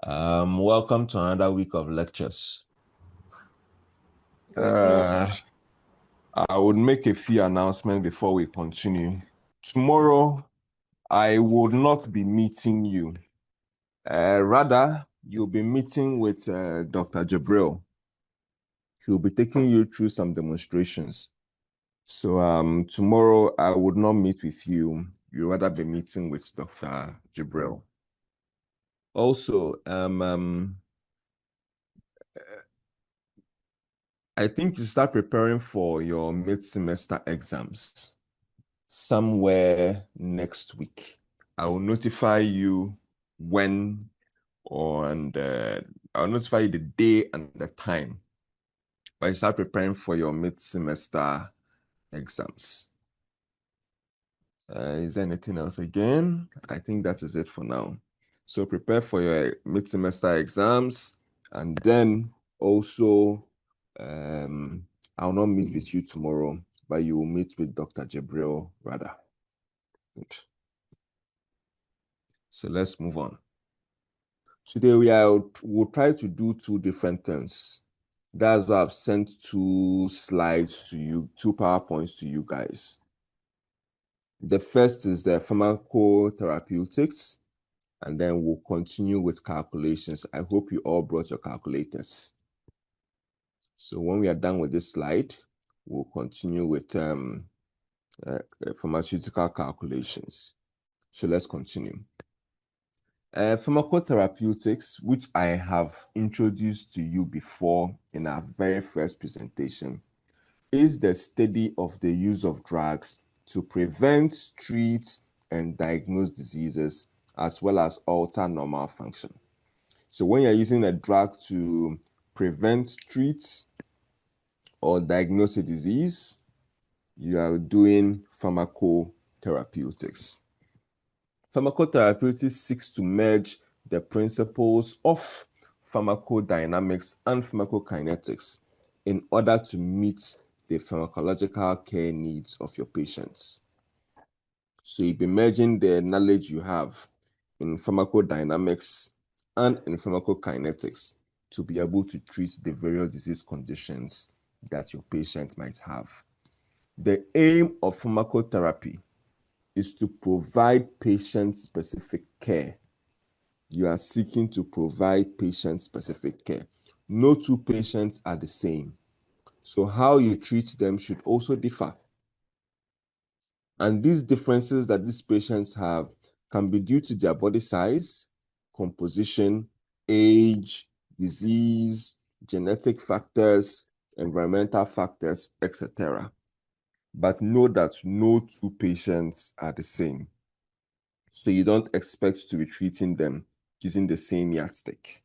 Welcome to another week of lectures. I would make a few announcements before we continue. Tomorrow, I will not be meeting you. Rather, you'll be meeting with Dr. Jabril. He'll be taking you through some demonstrations. So tomorrow, I would not meet with you. You'll rather be meeting with Dr. Jabril. Also, I think you start preparing for your mid-semester exams somewhere next week. I will notify you when, and I'll notify you the day and the time. But you start preparing for your mid-semester exams. Is there anything else again? I think that is it for now. So prepare for your mid-semester exams, and then also I'll not meet with you tomorrow, but you will meet with Dr. Jabril rather. Good. So let's move on. Today we'll try to do two different things. That's why I've sent two slides to you, two PowerPoints to you guys. The first is the pharmacotherapeutics, and then we'll continue with calculations. I hope you all brought your calculators. So when we are done with this slide, we'll continue with pharmaceutical calculations. So let's continue. Pharmacotherapeutics, which I have introduced to you before in our very first presentation, is the study of the use of drugs to prevent, treat, and diagnose diseases, as well as alter normal function. So when you're using a drug to prevent, treat, or diagnose a disease, you are doing pharmacotherapeutics. Pharmacotherapeutics seeks to merge the principles of pharmacodynamics and pharmacokinetics in order to meet the pharmacological care needs of your patients. So you'll be merging the knowledge you have in pharmacodynamics and in pharmacokinetics to be able to treat the various disease conditions that your patient might have. The aim of pharmacotherapy is to provide patient-specific care. You are seeking to provide patient-specific care. No two patients are the same. So how you treat them should also differ. And these differences that these patients have can be due to their body size, composition, age, disease, genetic factors, environmental factors, etc. But know that no two patients are the same. So you don't expect to be treating them using the same yardstick.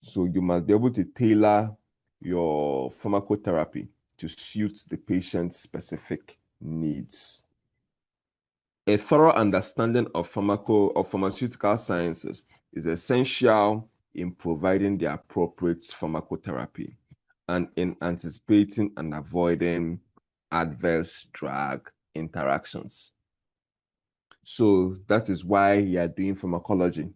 So you must be able to tailor your pharmacotherapy to suit the patient's specific needs. A thorough understanding of pharmaceutical sciences is essential in providing the appropriate pharmacotherapy and in anticipating and avoiding adverse drug interactions. So that is why you are doing pharmacology,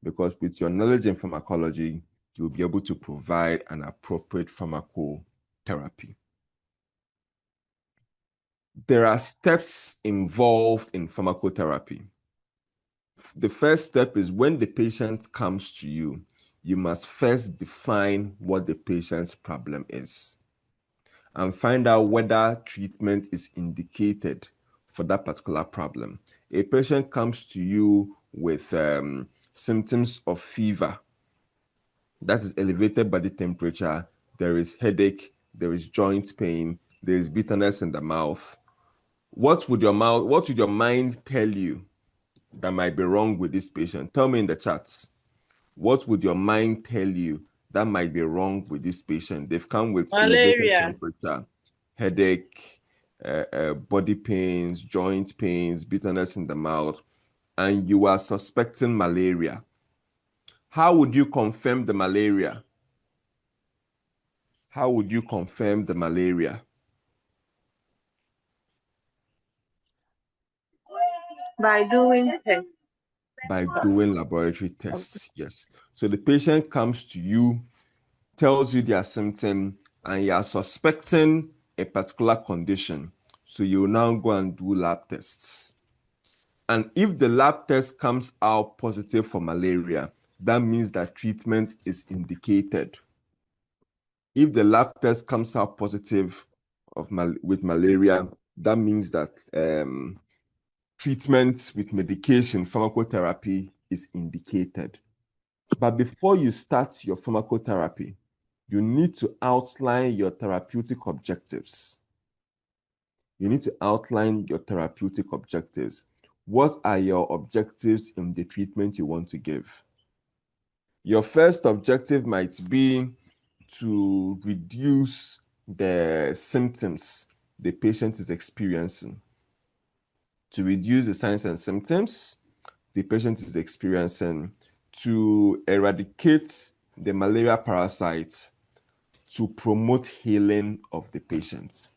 because with your knowledge in pharmacology, you'll be able to provide an appropriate pharmacotherapy. There are steps involved in pharmacotherapy. The first step is when the patient comes to you, you must first define what the patient's problem is and find out whether treatment is indicated for that particular problem. A patient comes to you with symptoms of fever that is elevated body temperature, there is headache, there is joint pain, there is bitterness in the mouth. What would your mind tell you that might be wrong with this patient? Tell me in the chat. What would your mind tell you that might be wrong with this patient? They've come with elevated temperature, headache, body pains, joint pains, bitterness in the mouth, and you are suspecting malaria. How would you confirm the malaria? How would you confirm the malaria? By doing tests. By doing laboratory tests, yes. So the patient comes to you, tells you their symptom, and you are suspecting a particular condition. So you will now go and do lab tests. And if the lab test comes out positive for malaria, that means that treatment is indicated. If the lab test comes out positive with malaria, that means that treatment with medication, pharmacotherapy, is indicated. But before you start your pharmacotherapy, you need to outline your therapeutic objectives. You need to outline your therapeutic objectives. What are your objectives in the treatment you want to give? Your first objective might be to reduce the symptoms the patient is experiencing. To reduce the signs and symptoms the patient is experiencing, to eradicate the malaria parasite, to promote healing of the patient.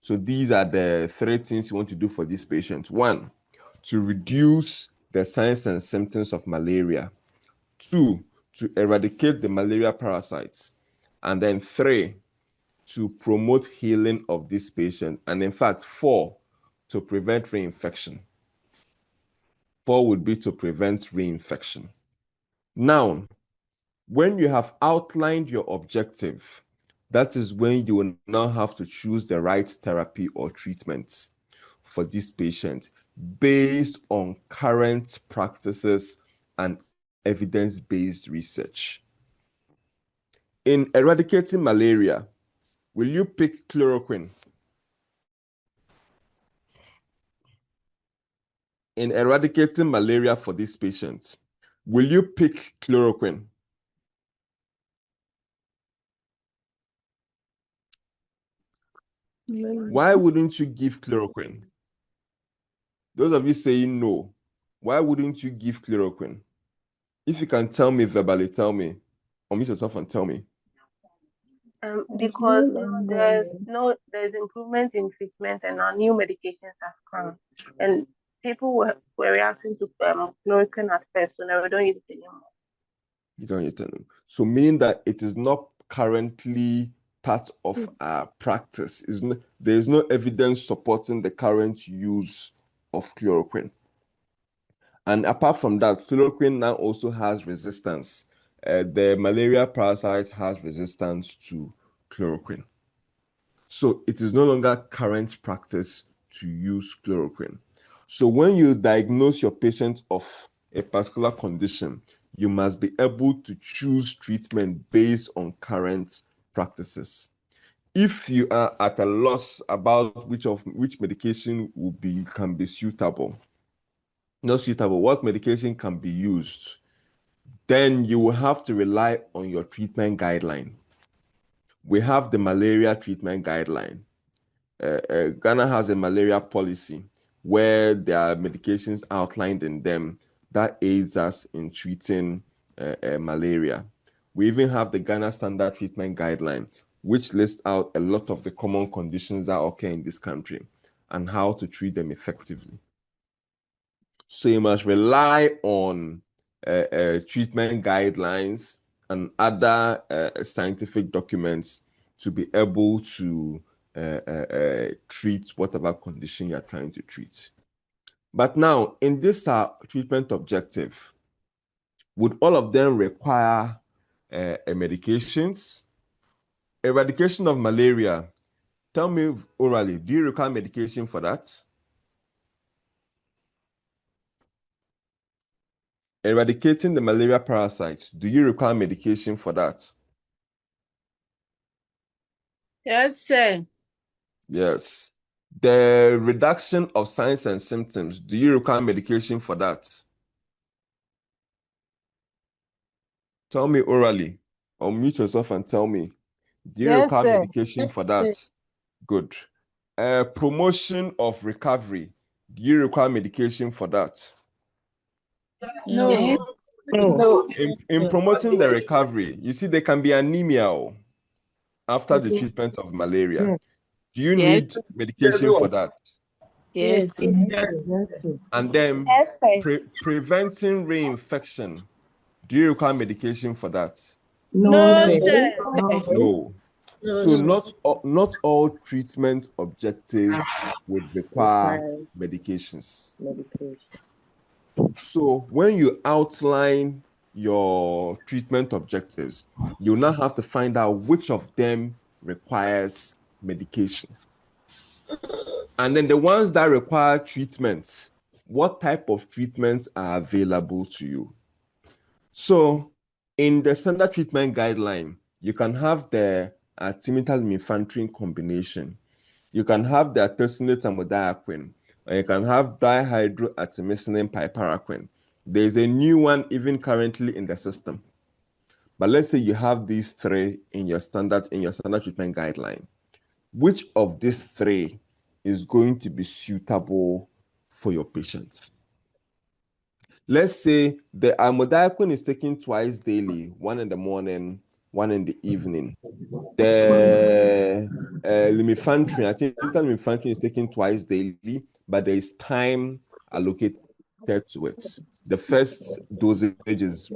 So these are the 3 things you want to do for this patient. 1, to reduce the signs and symptoms of malaria. 2, to eradicate the malaria parasites. And then 3, to promote healing of this patient. And in fact, 4, to prevent reinfection. 4 would be to prevent reinfection. Now, when you have outlined your objective, that is when you will now have to choose the right therapy or treatment for this patient based on current practices and evidence-based research. In eradicating malaria, will you pick chloroquine? In eradicating malaria for this patient, will you pick chloroquine? Why wouldn't you give chloroquine? Those of you saying no, why wouldn't you give chloroquine? If you can tell me verbally, tell me. Unmute yourself and tell me. Because there's improvement in treatment and our new medications have come, and people were reacting to chloroquine at first, so now we don't use it anymore. You don't use it anymore. So meaning that it is not currently part of our practice. There is no evidence supporting the current use of chloroquine. And apart from that, chloroquine now also has resistance. The malaria parasite has resistance to chloroquine. So it is no longer current practice to use chloroquine. So when you diagnose your patient of a particular condition, you must be able to choose treatment based on current practices. If you are at a loss about which medication can be suitable, not suitable, what medication can be used, then you will have to rely on your treatment guideline. We have the malaria treatment guideline. Ghana has a malaria policy where there are medications outlined in them that aids us in treating malaria. We even have the Ghana Standard Treatment Guideline, which lists out a lot of the common conditions that occur in this country and how to treat them effectively. So you must rely on treatment guidelines and other scientific documents to be able to treat whatever condition you're trying to treat. But now, in this treatment objective, would all of them require medications? Eradication of malaria. Tell me orally, do you require medication for that? Eradicating the malaria parasites, do you require medication for that? Yes, sir. Yes. The reduction of signs and symptoms, do you require medication for that? Tell me orally. Unmute yourself and tell me. Do you require medication for that? Good. Promotion of recovery, do you require medication for that? No. In promoting the recovery, you see, there can be anemia after the treatment of malaria. Do you need medication for that? Yes. And then Yes, sir. preventing reinfection. Do you require medication for that? No, sir. No. So not all treatment objectives would require medications. So when you outline your treatment objectives, you now have to find out which of them requires medication. And then the ones that require treatments, what type of treatments are available to you? So in the standard treatment guideline, you can have the artemether-lumefantrine combination. You can have the artesunate amodiaquine, or you can have dihydroartemisinin piperaquine. There's a new one even currently in the system. But let's say you have these three in your standard treatment guideline. Which of these three is going to be suitable for your patients? Let's say the amodiaquine is taken twice daily, one in the morning, one in the evening. The lumefantrine is taken twice daily, but there is time allocated to it. The first dosage is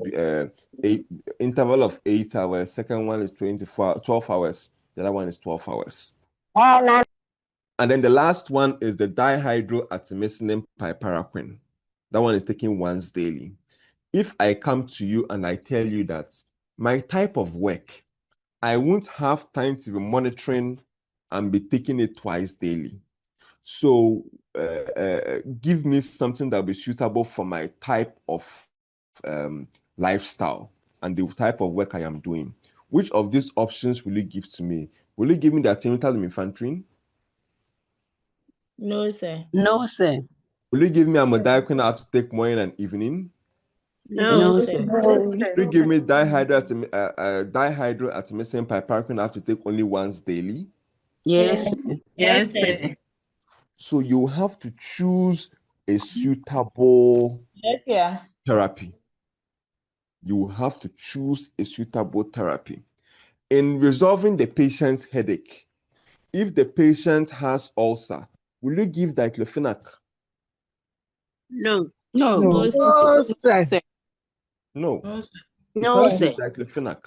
interval of 8 hours. Second one is 12 hours. The other one is 12 hours. And then the last one is the dihydroartemisinin piperaquine. That one is taken once daily. If I come to you and I tell you that my type of work, I won't have time to be monitoring and be taking it twice daily. So give me something that will be suitable for my type of lifestyle and the type of work I am doing. Which of these options will you give to me? Will you give me the artemether-lumefantrine? No, sir. No, sir. Will you give me amodiaquine I have to take morning and evening? No, No, sir. sir. Will you give me dihydroartemisinin piperaquine I have to take only once daily? Yes. Yes, sir. So you have to choose a suitable Yeah. therapy. You have to choose a suitable therapy. In resolving the patient's headache, if the patient has ulcer, will you give diclofenac? No. No, No, sir. No. No, sir. You No, can't sir. give diclofenac.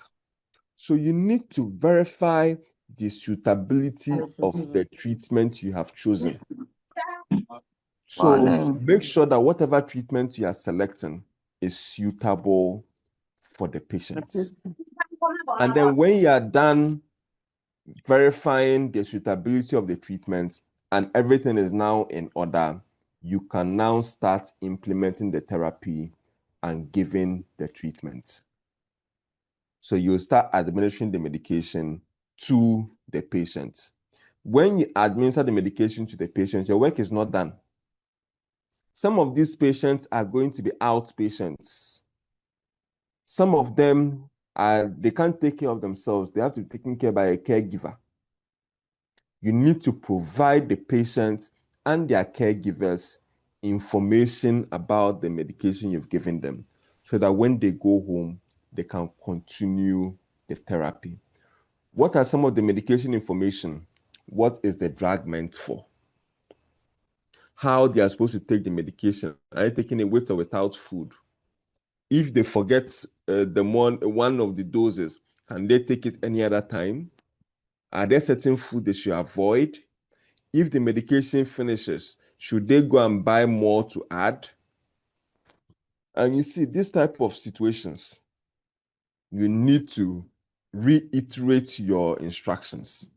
So you need to verify the suitability of the treatment you have chosen. So make sure that whatever treatment you are selecting is suitable for the patient. And then when you are done verifying the suitability of the treatment and everything is now in order, you can now start implementing the therapy and giving the treatment. So you start administering the medication to the patient. When you administer the medication to the patient, your work is not done. Some of these patients are going to be outpatients. Some of them they can't take care of themselves. They have to be taken care by a caregiver. You need to provide the patients and their caregivers information about the medication you've given them so that when they go home, they can continue the therapy. What are some of the medication information? What is the drug meant for? How they are supposed to take the medication? Are they taking it with or without food? If they forget one of the doses, can they take it any other time? Are there certain food they should avoid? If the medication finishes, should they go and buy more to add? And you see, this type of situations, you need to reiterate your instructions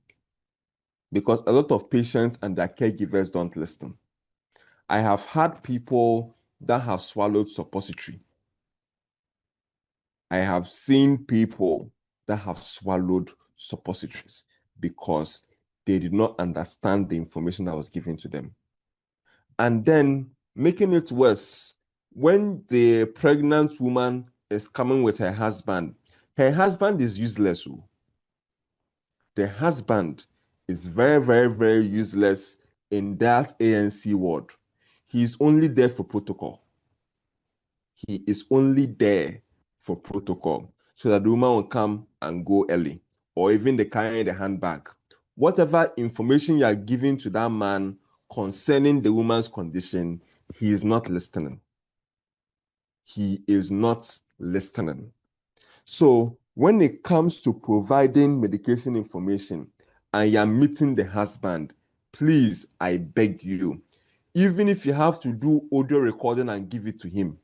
because a lot of patients and their caregivers don't listen. I have had people that have swallowed suppository. I have seen people that have swallowed suppositories because they did not understand the information that was given to them. And then making it worse, when the pregnant woman is coming with her husband is useless. The husband is very, very, very useless in that ANC ward. He's only there for protocol. He is only there for protocol so that the woman will come and go early, or even they carry the handbag. Whatever information you are giving to that man concerning the woman's condition, he is not listening. He is not listening. So when it comes to providing medication information and you're meeting the husband, please, I beg you, even if you have to do audio recording and give it to him,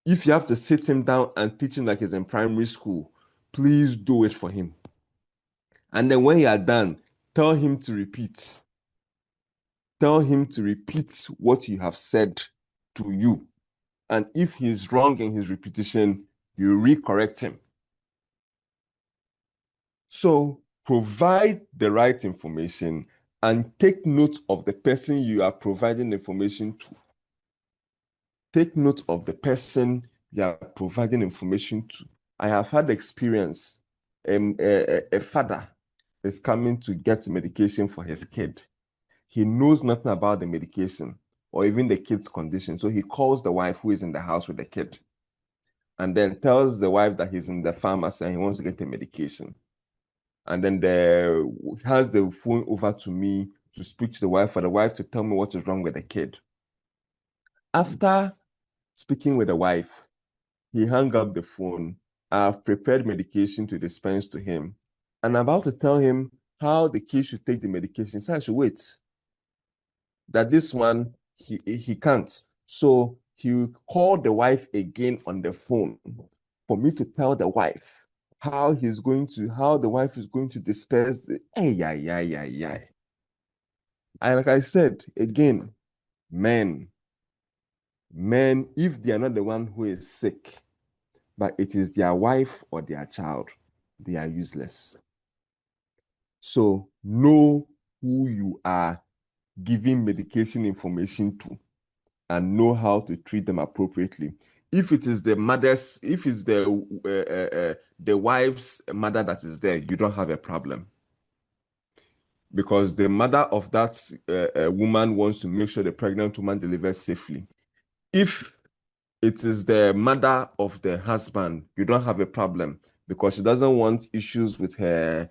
if you have to sit him down and teach him like he's in primary school, please do it for him. And then when you are done, tell him to repeat. Tell him to repeat what you have said to you. And if he's wrong in his repetition, you recorrect him. So provide the right information and take note of the person you are providing information to. Take note of the person you are providing information to. I have had experience. A father is coming to get medication for his kid. He knows nothing about the medication or even the kid's condition. So he calls the wife who is in the house with the kid and then tells the wife that he's in the pharmacy and he wants to get the medication. And then has the phone over to me to speak to the wife for the wife to tell me what is wrong with the kid. After speaking with the wife, he hung up the phone. I've prepared medication to dispense to him. And I'm about to tell him how the kid should take the medication. So I should wait. That this one, he can't. So he called the wife again on the phone for me to tell the wife how the wife is going to disperse the And like I said, again, men, if they are not the one who is sick, but it is their wife or their child, they are useless. So know who you are giving medication information to and know how to treat them appropriately. If it is the wife's mother that is there, you don't have a problem. Because the mother of that woman wants to make sure the pregnant woman delivers safely. If it is the mother of the husband, you don't have a problem because she doesn't want issues with her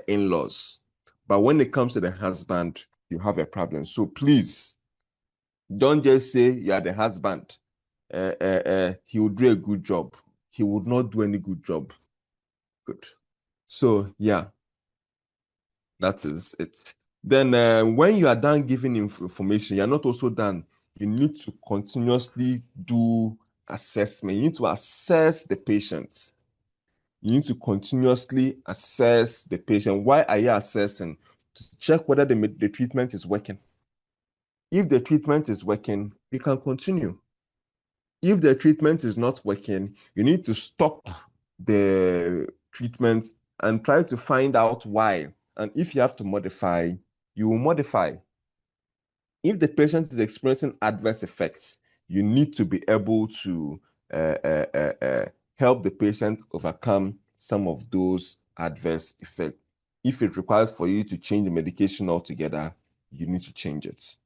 in-laws. But when it comes to the husband, you have a problem. So please, don't just say you are the husband. He will do a good job. He would not do any good job. Good. So yeah, that is it. Then when you are done giving information, you're not also done. You need to continuously do assessment. You need to assess the patient. You need to continuously assess the patient. Why are you assessing? To check whether the treatment is working. If the treatment is working, you can continue. If the treatment is not working, you need to stop the treatment and try to find out why. And if you have to modify, you will modify. If the patient is experiencing adverse effects, you need to be able to help the patient overcome some of those adverse effects. If it requires for you to change the medication altogether, you need to change it.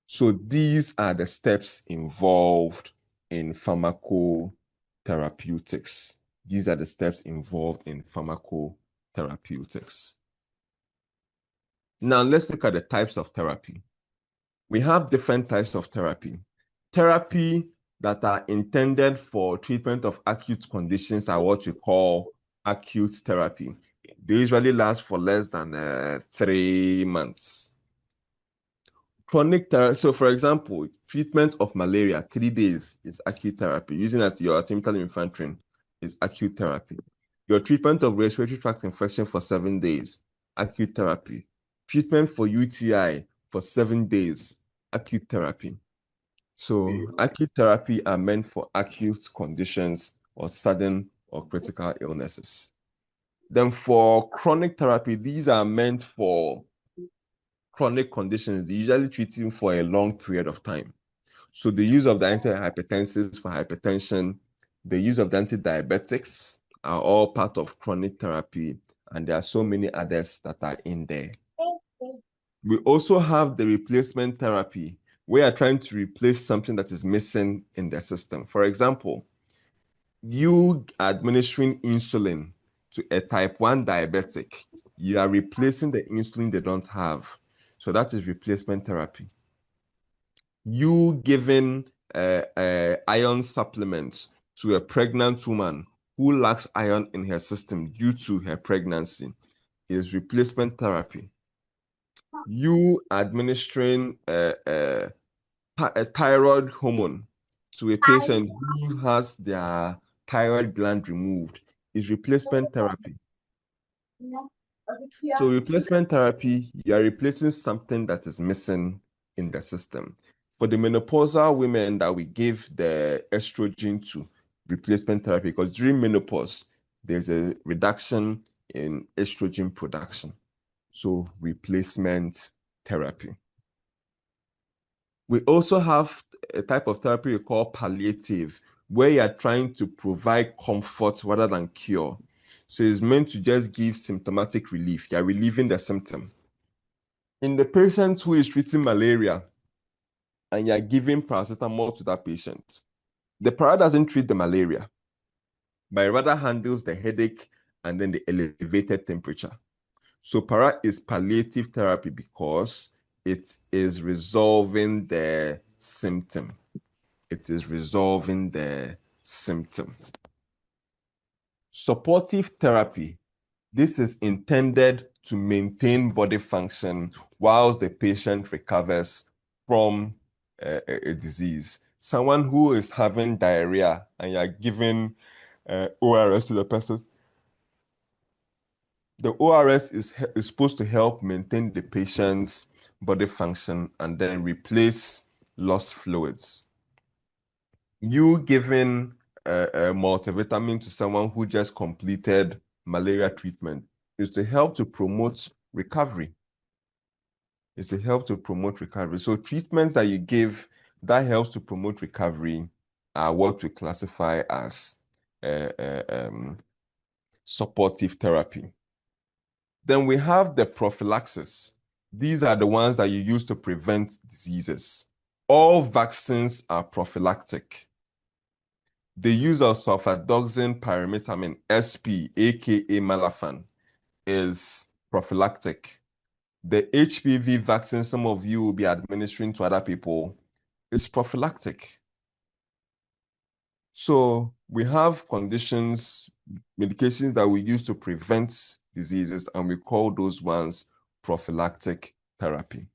So these are the steps involved in pharmacotherapeutics. These are the steps involved in pharmacotherapeutics. Now let's look at the types of therapy. We have different types of therapy. Therapy that are intended for treatment of acute conditions are what we call acute therapy. They usually last for less than 3 months. Chronic therapy, so for example, treatment of malaria, 3 days is acute therapy. Using your artemether is acute therapy. Your treatment of respiratory tract infection for 7 days, acute therapy. Treatment for UTI for 7 days, acute therapy. So acute therapy are meant for acute conditions or sudden or critical illnesses. Then for chronic therapy, these are meant for chronic conditions. They usually treat you for a long period of time. So the use of the antihypertensives for hypertension, the use of the antidiabetics are all part of chronic therapy, and there are so many others that are in there. We also have the replacement therapy. We are trying to replace something that is missing in the system. For example, you administering insulin to a type 1 diabetic, you are replacing the insulin they don't have. So that is replacement therapy. You giving iron supplements to a pregnant woman who lacks iron in her system due to her pregnancy is replacement therapy. You administering a thyroid hormone to a patient who has their thyroid gland removed is replacement therapy. So replacement therapy, you are replacing something that is missing in the system. For the menopausal women that we give the estrogen to, replacement therapy, because during menopause, there's a reduction in estrogen production. So replacement therapy. We also have a type of therapy we call palliative, where you are trying to provide comfort rather than cure. So it's meant to just give symptomatic relief. You're relieving the symptom. In the patient who is treating malaria and you're giving paracetamol to that patient, the para doesn't treat the malaria, but it rather handles the headache and then the elevated temperature. So para is palliative therapy because it is resolving the symptom. It is resolving the symptom. Supportive therapy. This is intended to maintain body function whilst the patient recovers from a disease. Someone who is having diarrhea and you're giving ORS to the person, the ORS is supposed to help maintain the patient's body function and then replace lost fluids. You giving a multivitamin to someone who just completed malaria treatment is to help to promote recovery. Is to help to promote recovery. So treatments that you give that helps to promote recovery are what we classify as supportive therapy. Then we have the prophylaxis. These are the ones that you use to prevent diseases. All vaccines are prophylactic. The use of sulfadoxine pyrimethamine, SP, aka Malafan, is prophylactic. The HPV vaccine some of you will be administering to other people is prophylactic. So we have conditions, medications that we use to prevent diseases, and we call those ones prophylactic therapy.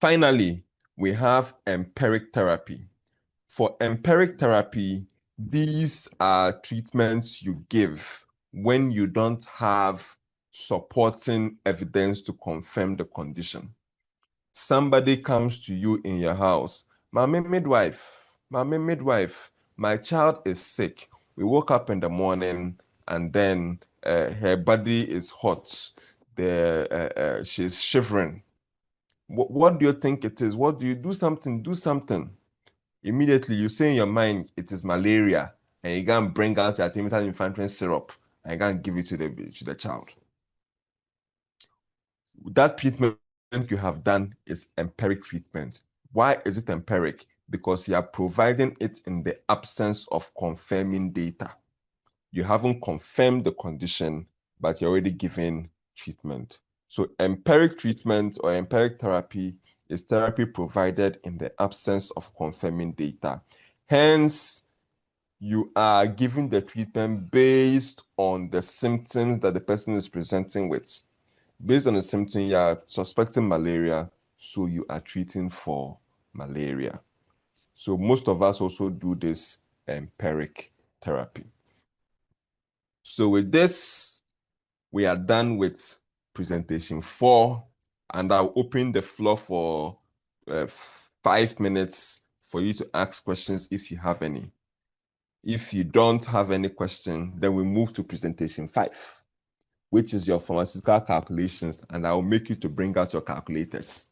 Finally, we have empiric therapy. For empiric therapy, these are treatments you give when you don't have supporting evidence to confirm the condition. Somebody comes to you in your house, Mommy midwife, my child is sick. We woke up in the morning and then her body is hot. She's shivering. What do you think it is? What do you do? Do something. Immediately you say in your mind it is malaria, and you can bring out your artemether infantrin syrup and you can give it to the child. That treatment you have done is empiric treatment. Why is it empiric? Because you are providing it in the absence of confirming data. You haven't confirmed the condition, but you're already giving treatment. So empiric treatment or empiric therapy is therapy provided in the absence of confirming data. Hence, you are giving the treatment based on the symptoms that the person is presenting with. Based on the symptom, you are suspecting malaria, so you are treating for malaria. So most of us also do this empiric therapy. So with this, we are done with presentation 4, and I'll open the floor for 5 minutes for you to ask questions if you have any. If you don't have any question, then we move to presentation 5, which is your pharmaceutical calculations, and I will make you to bring out your calculators.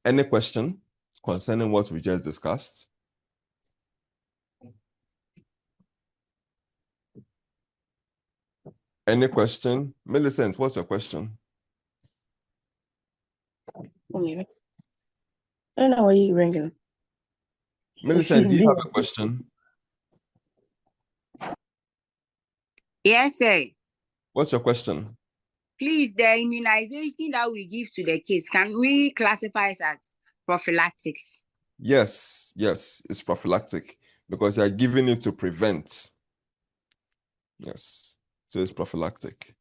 Any question concerning what we just discussed? Any question? Millicent, what's your question? I don't know why you're ringing. Millicent, do you have a question? Yes, sir. What's your question? Please, the immunization that we give to the kids, can we classify it as prophylactics? Yes, it's prophylactic because you're giving it to prevent. Yes, so it's prophylactic.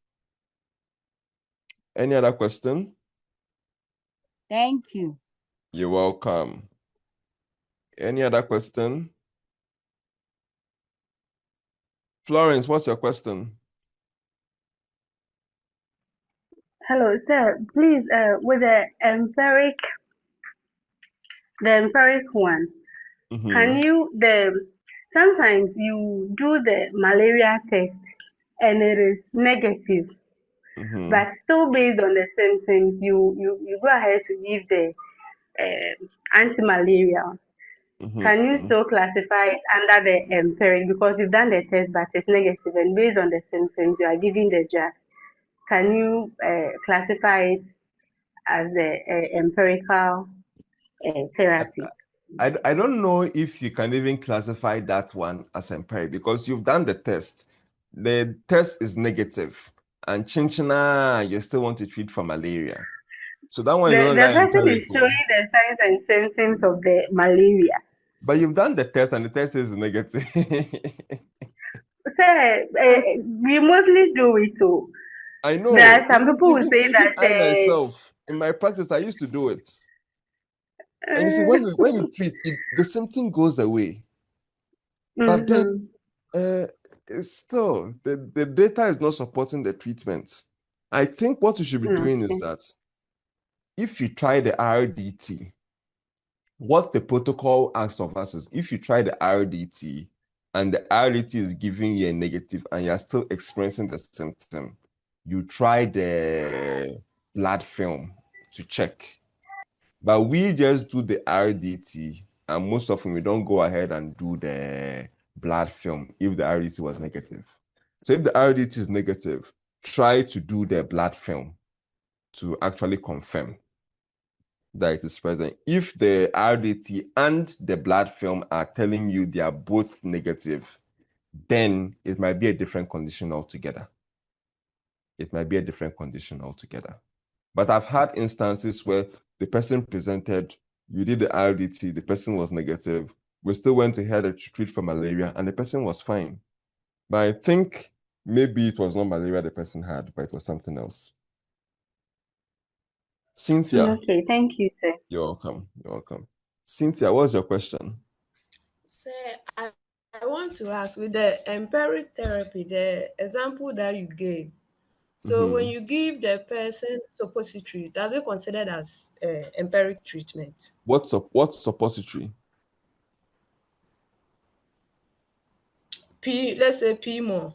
Any other question? Thank you. You're welcome. Any other question? Florence, what's your question? Hello, sir. Please, with the empiric one, can you sometimes you do the malaria test and it is negative, but still based on the symptoms, you go ahead to give the anti-malaria. Can you still classify it under the empiric because you've done the test but it's negative and based on the symptoms you are giving the drug? Can you classify it as the empirical therapy? I don't know if you can even classify that one as empiric because you've done the test. The test is negative, and chinchina, you still want to treat for malaria. So that one is not The that person is empirical. showing the signs and symptoms of the malaria. But you've done the test, and the test is negative. Sir, we mostly do it too. I know. There are some people who say Even that I myself, in my practice, I used to do it. And you see, when you treat, the symptom goes away. But then, it's still, the data is not supporting the treatment. I think what you should be doing is that if you try the RDT, what the protocol asks of us is if you try the RDT and the RDT is giving you a negative and you're still experiencing the symptom, you try the blood film to check. But we just do the RDT, and most often we don't go ahead and do the blood film if the RDT was negative. So if the RDT is negative, try to do the blood film to actually confirm that it is present. If the RDT and the blood film are telling you they are both negative, then it might be a different condition altogether. It might be a different condition altogether. But I've had instances where the person presented, you did the RDT, the person was negative. We still went ahead to treat for malaria and the person was fine. But I think maybe it was not malaria the person had, but it was something else. Cynthia. Okay, thank you, sir. You're welcome. You're welcome. Cynthia, what's your question? Sir, I want to ask, with the empiric therapy, the example that you gave, so when you give the person suppository, does it considered as empiric treatment? What's suppository? Let's say PMO.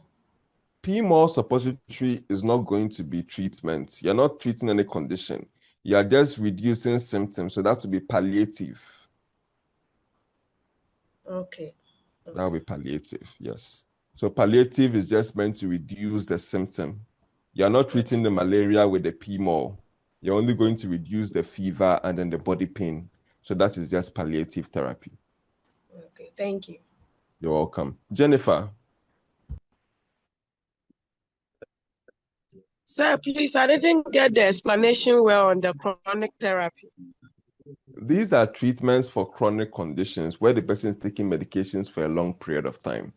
PMO suppository is not going to be treatment. You're not treating any condition. You're just reducing symptoms. So that would be palliative. Okay. That would be palliative, yes. So palliative is just meant to reduce the symptom. You're not treating the malaria with the PMO. You're only going to reduce the fever and then the body pain. So that is just palliative therapy. Okay, thank you. You're welcome. Jennifer. Sir, please, I didn't get the explanation well on the chronic therapy. These are treatments for chronic conditions where the person is taking medications for a long period of time.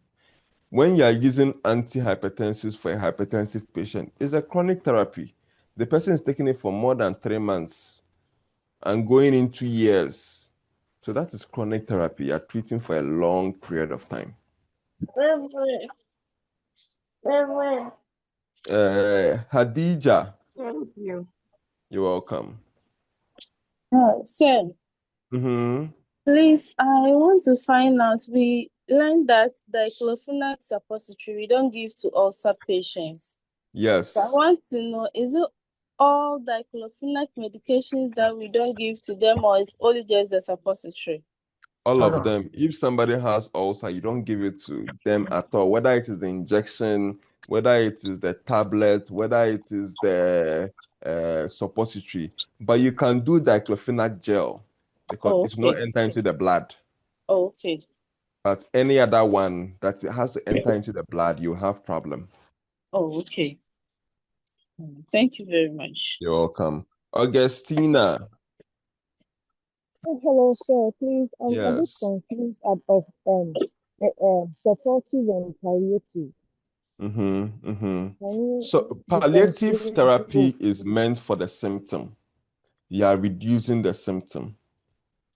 When you are using antihypertensives for a hypertensive patient, it's a chronic therapy. The person is taking it for more than 3 months and going into years. So that is chronic therapy. You're treating for a long period of time. Hadija. Thank you. You're welcome. Sir, please, I want to find out. We learned that diclofenac suppository we don't give to ulcer patients. Yes. So I want to know, is it all diclofenac medications that we don't give to them, or is only just the suppository? All of them. If somebody has ulcer, you don't give it to them at all, whether it is the injection, whether it is the tablet, whether it is the suppository. But you can do diclofenac gel because it's not enter into the blood. Oh, okay. But any other one that has to enter into the blood, you have problem. Oh, okay. Thank you very much. You're welcome. Augustina. Oh, hello, sir. Please, I'm a bit Yes. confused supportive and palliative. Can So you palliative differentiate both? therapy is meant for the symptom. You are reducing the symptom.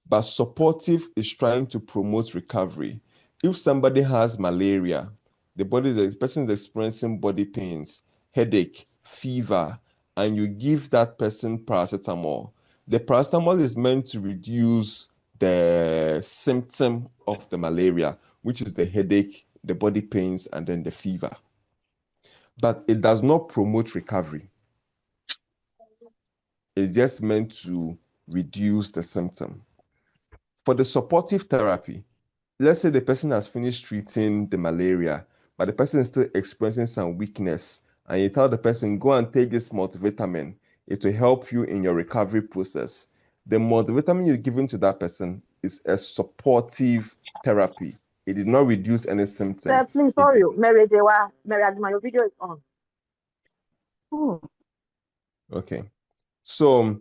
But supportive is trying to promote recovery. If somebody has malaria, the person is experiencing body pains, headache, fever, and you give that person paracetamol, the paracetamol is meant to reduce the symptom of the malaria, which is the headache, the body pains, and then the fever. But it does not promote recovery. It's just meant to reduce the symptom. For the supportive therapy, let's say the person has finished treating the malaria, but the person is still experiencing some weakness, and you tell the person, go and take this multivitamin. It will help you in your recovery process. The multivitamin you're giving to that person is a supportive therapy. It did not reduce any symptom. Sir, please, sorry, Mary, your video is on. Okay. So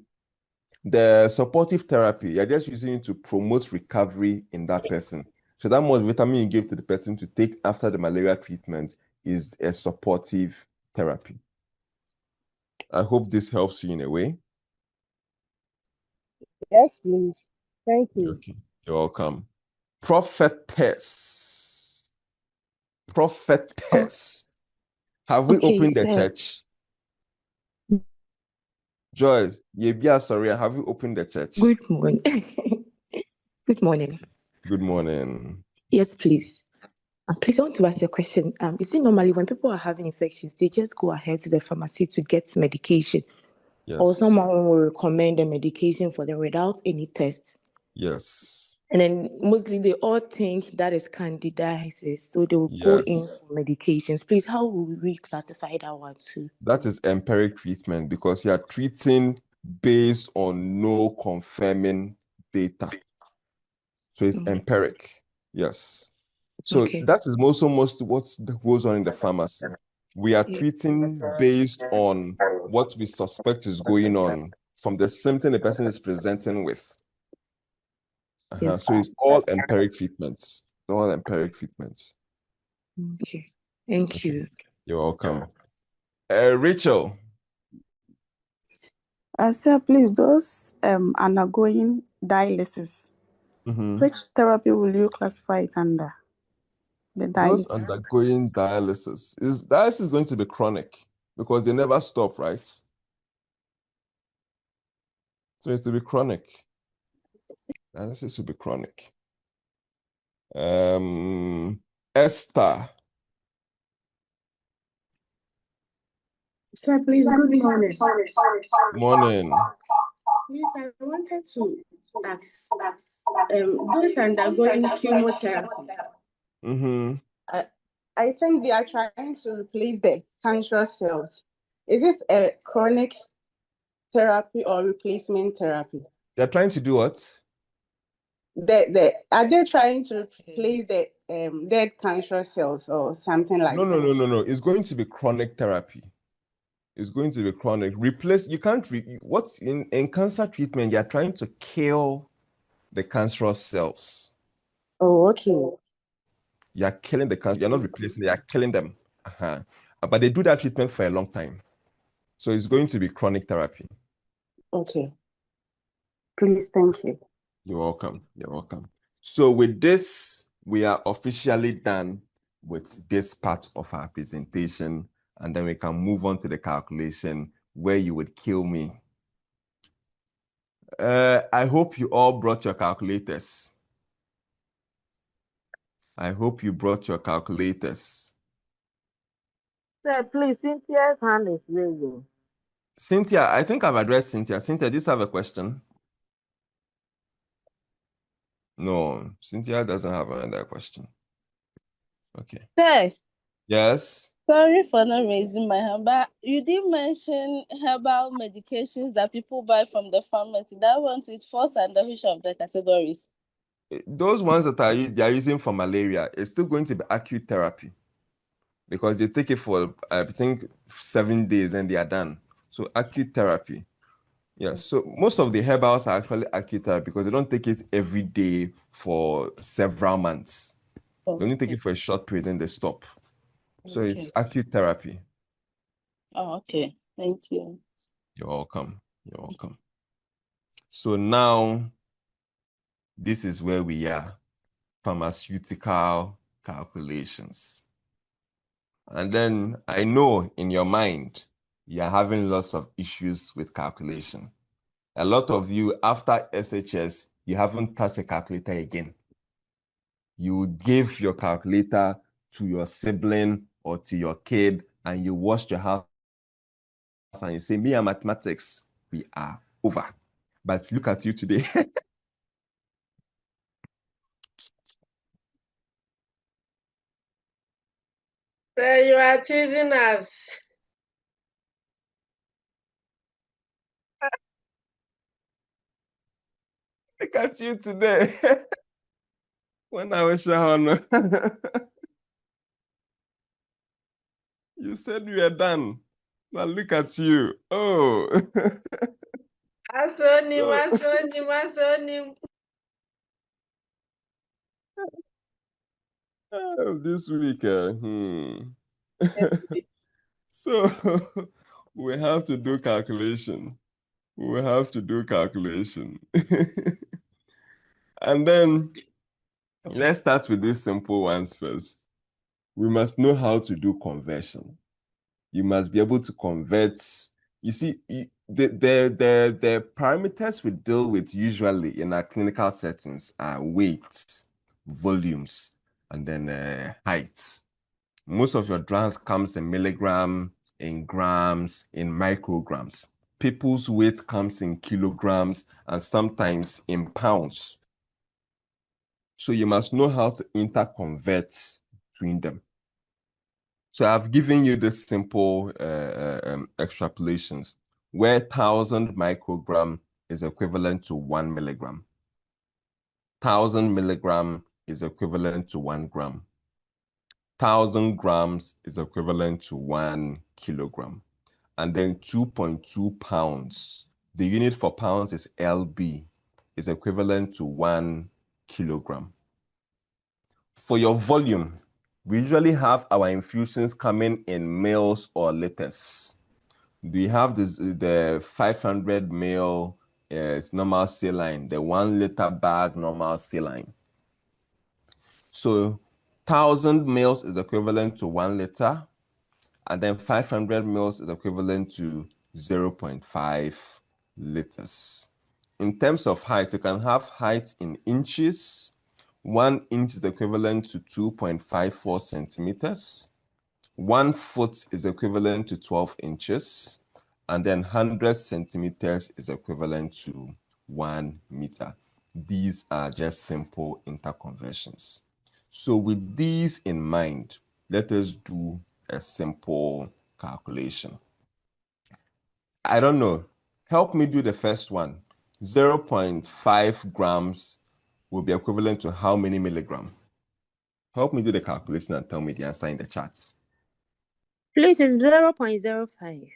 the supportive therapy, you're just using it to promote recovery in that person. So that multivitamin you give to the person to take after the malaria treatment is a supportive therapy. I hope this helps you in a way. Yes, please. Thank you. Okay, you're welcome. Prophetess. Prophetess. Have we opened the church? Joyce, sorry, have you opened the church? Good morning. Good morning. Good morning. Yes, please. Please, I want to ask you a question. You see, normally when people are having infections, they just go ahead to the pharmacy to get medication. Yes. Or someone will recommend a medication for them without any tests. Yes. And then mostly they all think that is candidiasis, so they will go in for medications. Please, how will we classify that one too? That is empiric treatment because you are treating based on no confirming data. So it's empiric. Yes. So that is also most what goes on in the pharmacy. We are treating based on what we suspect is going on from the symptom the person is presenting with. So it's all empiric treatments. All empiric treatments. Okay. Thank you. You're welcome. Rachel. Sir, please, those undergoing dialysis, which therapy will you classify it under? The dialysis. Those undergoing dialysis. Dialysis is going to be chronic because they never stop, right? So it's to be chronic. Dialysis should be chronic. Esther. Sir, please, good morning. Morning. Yes, I wanted to ask, those undergoing chemotherapy, I think they are trying to replace the cancerous cells. Is it a chronic therapy or replacement therapy? They're trying to do what? Are they trying to replace the dead cancerous cells or something like that? No. It's going to be chronic therapy. It's going to be chronic. You can't, what's in cancer treatment, you're trying to kill the cancerous cells. Oh, okay. You're killing the cancer. You're not replacing, you're killing them. But they do that treatment for a long time. So it's going to be chronic therapy. Okay. Please, thank you. You're welcome. You're welcome. So with this, we are officially done with this part of our presentation, and then we can move on to the calculation where you would kill me. I hope you all brought your calculators. I hope you brought your calculators. Sir, please, Cynthia's hand is raised. Cynthia, I think I've addressed Cynthia. Cynthia, do you have a question? No, Cynthia doesn't have another question. Okay. Sir. Yes? Sorry for not raising my hand, but you did mention herbal medications that people buy from the pharmacy. That one, it falls under which of the categories? Those ones that they are using for malaria is still going to be acute therapy. because they take it for, I think, 7 days and they are done. So acute therapy. Yes, so most of the herbals are actually acute therapy because they don't take it every day for several months. They only take it for a short period and they stop. So it's acute therapy. Oh, okay. Thank you. You're welcome. You're welcome. So now, this is where we are. Pharmaceutical calculations. And then I know in your mind, you're having lots of issues with calculation. A lot of you, after SHS, you haven't touched a calculator again. You give your calculator to your sibling or to your kid, and you wash your house and you say, me and mathematics, we are over. But look at you today. So you are teasing us. Look at you today. When I was Shahana, you said we are done. Now look at you. Oh. Asonim. This week, so we have to do calculation. We have to do calculation. And then let's start with these simple ones first. We must know how to do conversion. You must be able to convert. You see, the parameters we deal with usually in our clinical settings are weights, volumes, and then height. Most of your drugs comes in milligram, in grams, in micrograms. People's weight comes in kilograms and sometimes in pounds. So you must know how to interconvert between them. So I've given you this simple extrapolations where 1,000 microgram is equivalent to 1 milligram. 1,000 milligram is equivalent to 1 gram. 1,000 grams is equivalent to 1 kilogram. And then 2.2 pounds, the unit for pounds is lb, is equivalent to 1 kilogram. For your volume, we usually have our infusions coming in mils or liters. We have the 500 ml normal saline, the 1 liter bag normal saline. So 1,000 mils is equivalent to 1 liter, and then 500 mils is equivalent to 0.5 liters. In terms of height, you can have height in inches. 1 inch is equivalent to 2.54 centimeters. 1 foot is equivalent to 12 inches. And then 100 centimeters is equivalent to 1 meter. These are just simple interconversions. So with these in mind, let us do a simple calculation. I don't know. Help me do the first one. 0.5 grams will be equivalent to how many milligrams? Help me do the calculation and tell me the answer in the chat. Please, it's 0.05.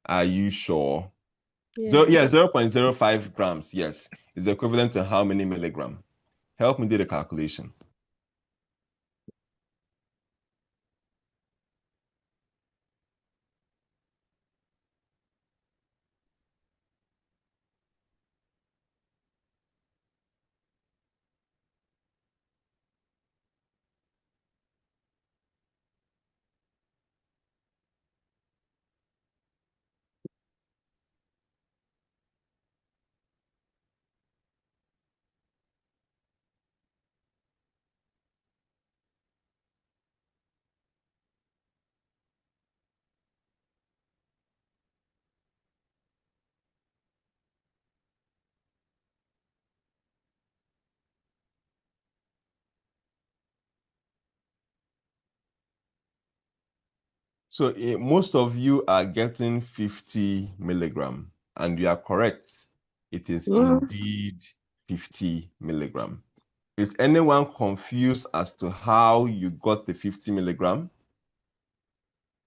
Are you sure? Yeah. 0.05 grams, yes, is equivalent to how many milligrams? Help me do the calculation. So most of you are getting 50 milligram, and you are correct. It is indeed 50 milligram. Is anyone confused as to how you got the 50 milligram?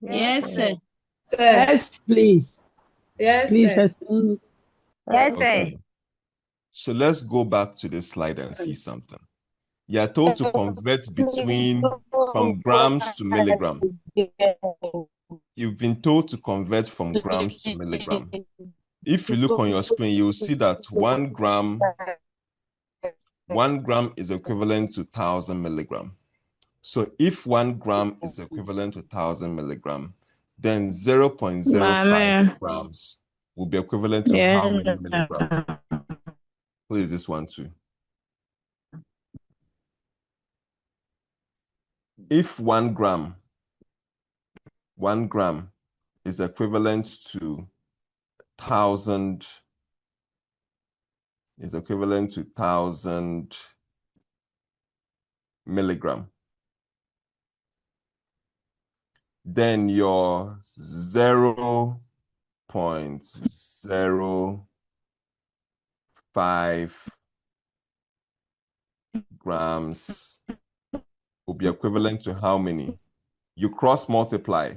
Yes, sir. Sir. Yes, please. Yes, Please sir. explain. Yes, Okay. sir. So let's go back to this slide and see something. You are told to convert from grams to milligram. You've been told to convert from grams to milligram. If you look on your screen, you'll see that 1 gram is equivalent to 1,000 milligram. So if 1 gram is equivalent to 1,000 milligram, then 0.05 grams will be equivalent to how many milligram? Who is this one to? If 1 gram is equivalent to 1,000 milligram, then your 0.05 grams will be equivalent to how many? You cross multiply.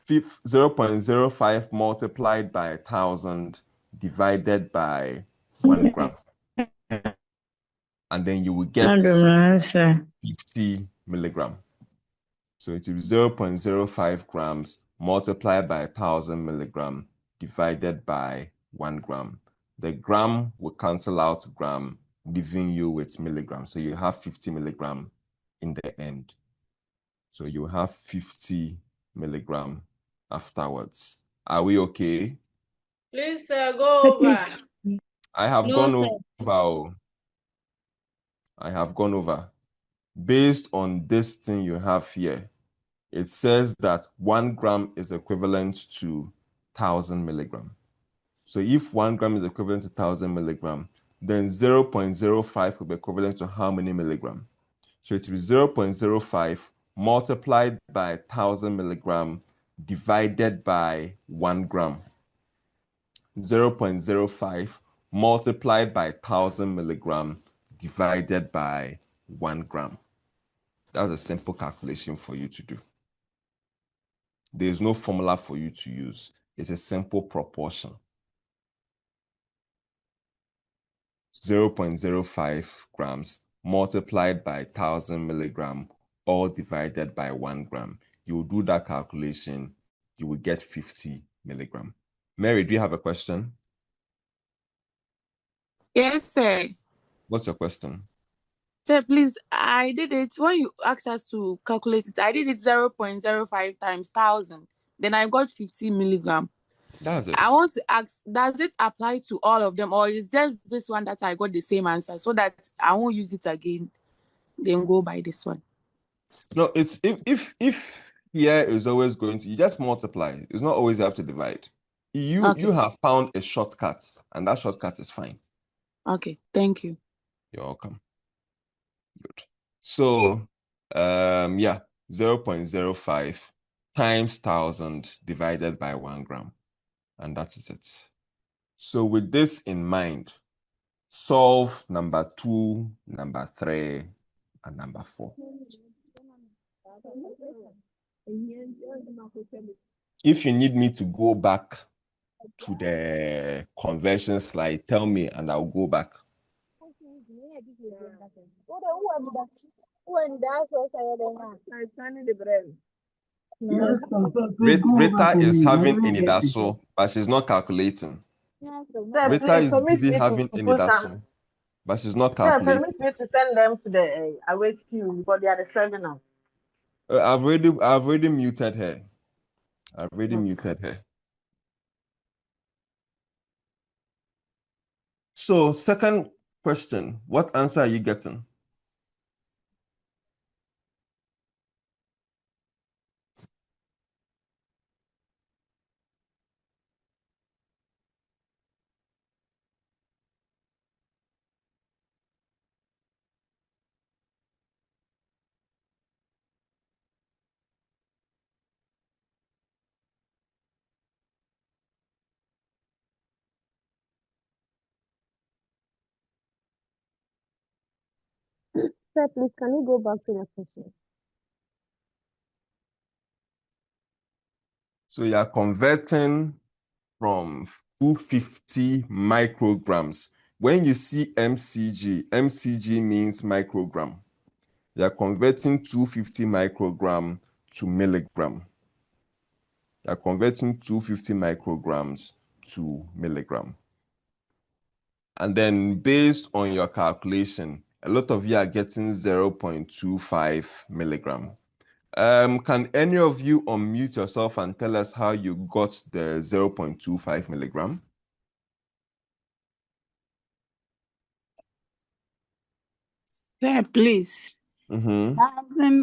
0.05 multiplied by 1,000 divided by 1 gram. And then you will get 50 milligram. So it will be 0.05 grams multiplied by 1,000 milligram divided by 1 gram. The gram will cancel out gram, leaving you with milligram. So you have 50 milligram in the end. So you have 50 milligram afterwards. Are we okay? Please go over. I have gone over. I have gone over. Based on this thing you have here, it says that 1 gram is equivalent to 1,000 milligram. So if 1 gram is equivalent to 1,000 milligram, then 0.05 will be equivalent to how many milligram? So it will be 0.05 multiplied by 1,000 milligram divided by 1 gram. 0.05 multiplied by 1,000 milligram divided by 1 gram. That's a simple calculation for you to do. There is no formula for you to use. It's a simple proportion. 0.05 grams multiplied by 1,000 milligram, all divided by 1 gram. You will do that calculation, you will get 50 milligram. Mary, do you have a question? Yes, sir. What's your question? Sir, please, I did it. When you asked us to calculate it, I did it 0.05 times 1,000. Then I got 50 milligram. That's it. I want to ask, does it apply to all of them, or is just this one that I got the same answer so that I won't use it again, then go by this one? No, it's if here is always going to, you just multiply. It's not always you have to divide. You have found a shortcut, and that shortcut is fine. Okay, thank you. You're welcome. Good. So, yeah, 0.05 times 1,000 divided by 1 gram, and that is it. So with this in mind, solve number 2, number 3, and number 4. If you need me to go back to the conversion slide, tell me and I'll go back. Rita is having inidaso, but she's not calculating. Rita is busy having inidaso, but she's not calculating. Permit me to send them to the await queue because they are the seminar. I've already muted her. Muted her. So, second question, what answer are you getting? Sir, please, can you go back to the question? So you are converting from 250 micrograms. When you see mcg, mcg means microgram. You are converting 250 microgram to milligram. You are converting 250 micrograms to milligram. And then based on your calculation, a lot of you are getting 0.25 milligram. Can any of you unmute yourself and tell us how you got the 0.25 milligram? Sir, please. 1,000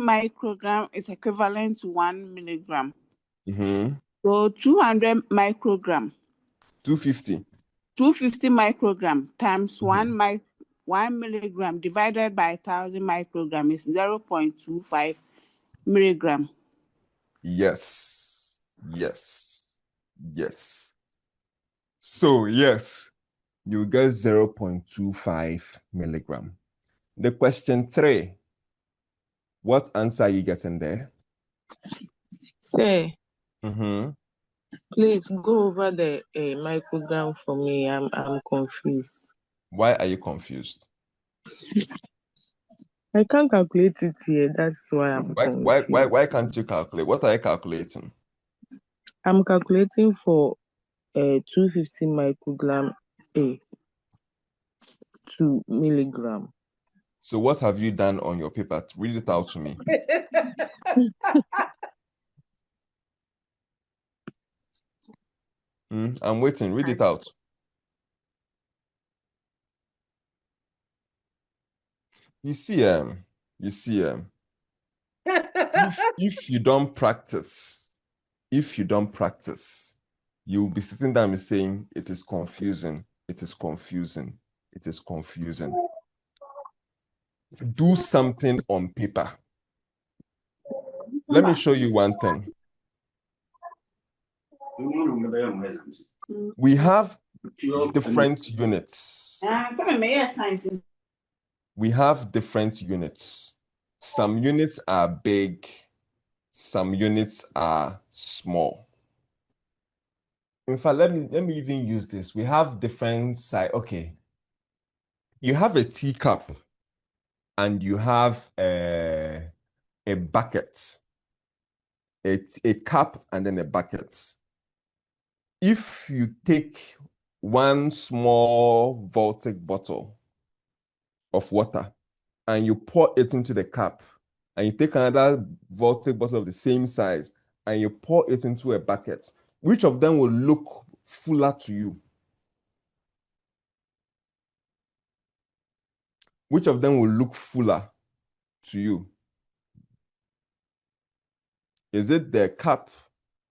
microgram is equivalent to 1 milligram. Mm-hmm. So 200 microgram. 250. 250 microgram times 1 milligram divided by 1,000 microgram is 0.25 milligram. Yes. Yes. Yes. So yes, you get 0.25 milligram. The question 3, what answer are you getting there? Say, Mm-hmm. please go over the microgram for me. I'm confused. Why are you confused? I can't calculate it here. That's why I'm confused. Why can't you calculate? What are you calculating? I'm calculating for 250 microgram to milligram. So what have you done on your paper? Read it out to me. I'm waiting. Read it out. You see, if you don't practice, you'll be sitting down and saying, it is confusing, it is confusing, it is confusing. Do something on paper. Let me show you one thing. We have different units. We have different units. Some units are big, some units are small. In fact, let me even use this. We have different size. Okay. You have a teacup and you have a bucket. It's a cup and then a bucket. If you take one small Voltic bottle of water and you pour it into the cup, and you take another Voltic bottle of the same size and you pour it into a bucket, which of them will look fuller to you? Which of them will look fuller to you? Is it the cup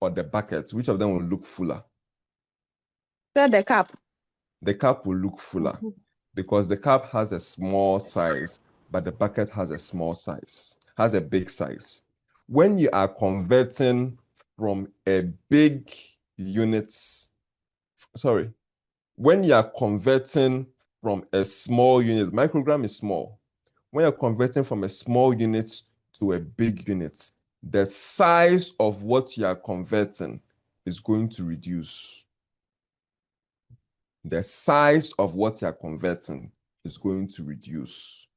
or the bucket? Which of them will look fuller? The cup. The cup will look fuller because the cup has a small size, but the bucket has a small size, has a big size. When you are converting from a big unit, when you are converting from a small unit, microgram is small. When you're converting from a small unit to a big unit, the size of what you are converting is going to reduce. The size of what you're converting is going to reduce.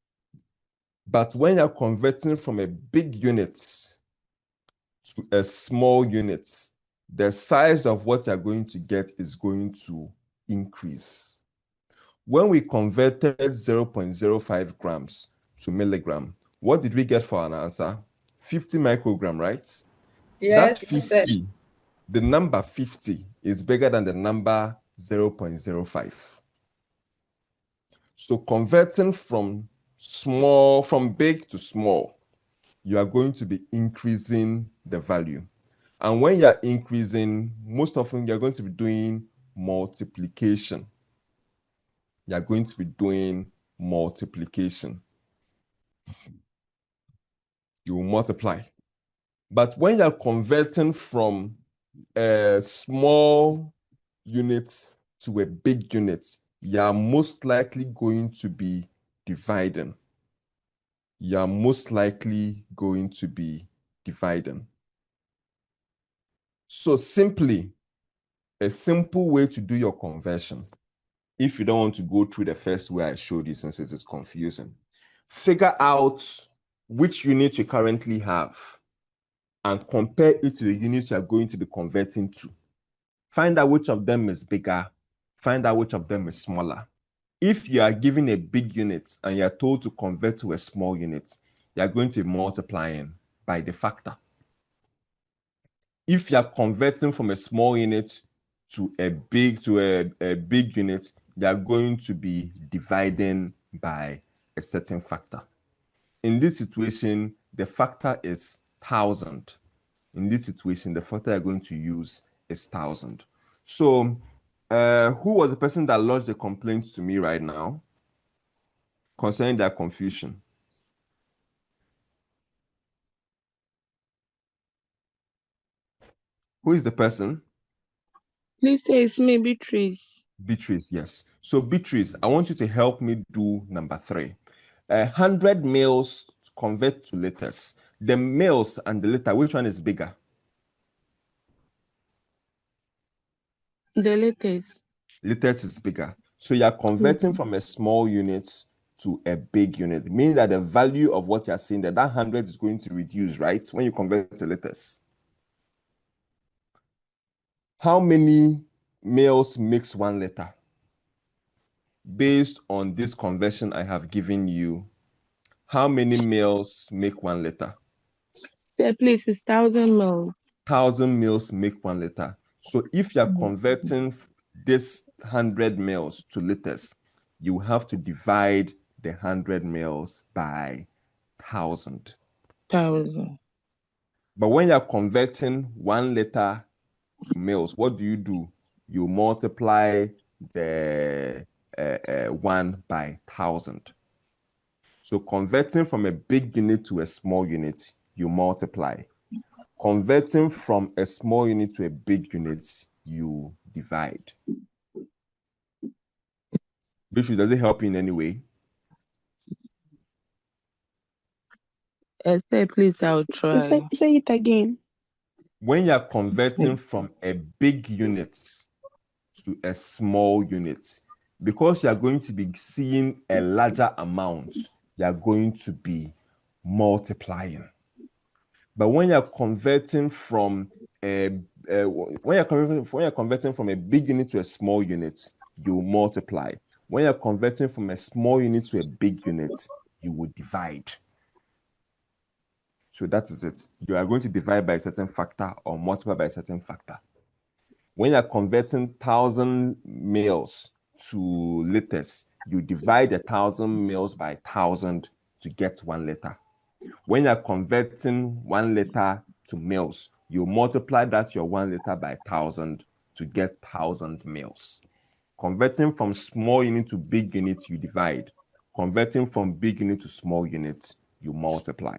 But when you're converting from a big unit to a small unit, the size of what you're going to get is going to increase. When we converted 0.05 grams to milligram, what did we get for an answer? 50 microgram, right? Yes, that 50, sir. the number 50 is bigger than the number 0.05. So converting from big to small, you are going to be increasing the value. And when you're increasing, most often you're going to be doing multiplication. You're going to be doing multiplication. You will multiply. But when you're converting from a small unit to a big unit, you're most likely going to be dividing. You're most likely going to be dividing. So simply, a simple way to do your conversion, if you don't want to go through the first way I showed you since it is confusing, figure out which unit you currently have and compare it to the unit you are going to be converting to. Find out which of them is bigger, find out which of them is smaller. If you are given a big unit and you are told to convert to a small unit, you are going to be multiplying by the factor. If you are converting from a small unit to a big unit, they are going to be dividing by a certain factor. In this situation, the factor is 1,000. In this situation, the factor you're going to use is 1,000. So, who was the person that lodged the complaint to me right now concerning their confusion? Who is the person? Please say it's me, Beatrice. Beatrice, yes. So Beatrice, I want you to help me do number 3. 100 mils convert to liters. The mils and the liter, which one is bigger? The liters. Liters is bigger. So you are converting from a small unit to a big unit, meaning that the value of what you are seeing that 100 is going to reduce, right? When you convert to liters. How many mils makes 1 liter? Based on this conversion I have given you, how many mils make 1 liter? Say, please, it's 1,000 mils. 1,000 mils make 1 liter. So if you're converting this 100 mils to liters, you have to divide the 100 mils by 1,000. 1,000. But when you're converting 1 liter to mils, what do? You multiply the 1 by 1,000. So converting from a big unit to a small unit, you multiply. Converting from a small unit to a big unit, you divide. Bishop, does it help you in any way? Esther, please, I'll try. Say it again. When you're converting from a big unit to a small unit, because you're going to be seeing a larger amount, you're going to be multiplying. But when you're converting from when you're converting from a big unit to a small unit, you multiply. When you're converting from a small unit to a big unit, you would divide. So that is it. You are going to divide by a certain factor or multiply by a certain factor. When you're converting 1,000 mils to liters, you divide 1,000 mils by 1,000 to get 1 liter. When you're converting 1 liter to mils, you multiply that your 1 liter by 1,000 to get 1,000 mils. Converting from small unit to big unit, you divide. Converting from big unit to small unit, you multiply.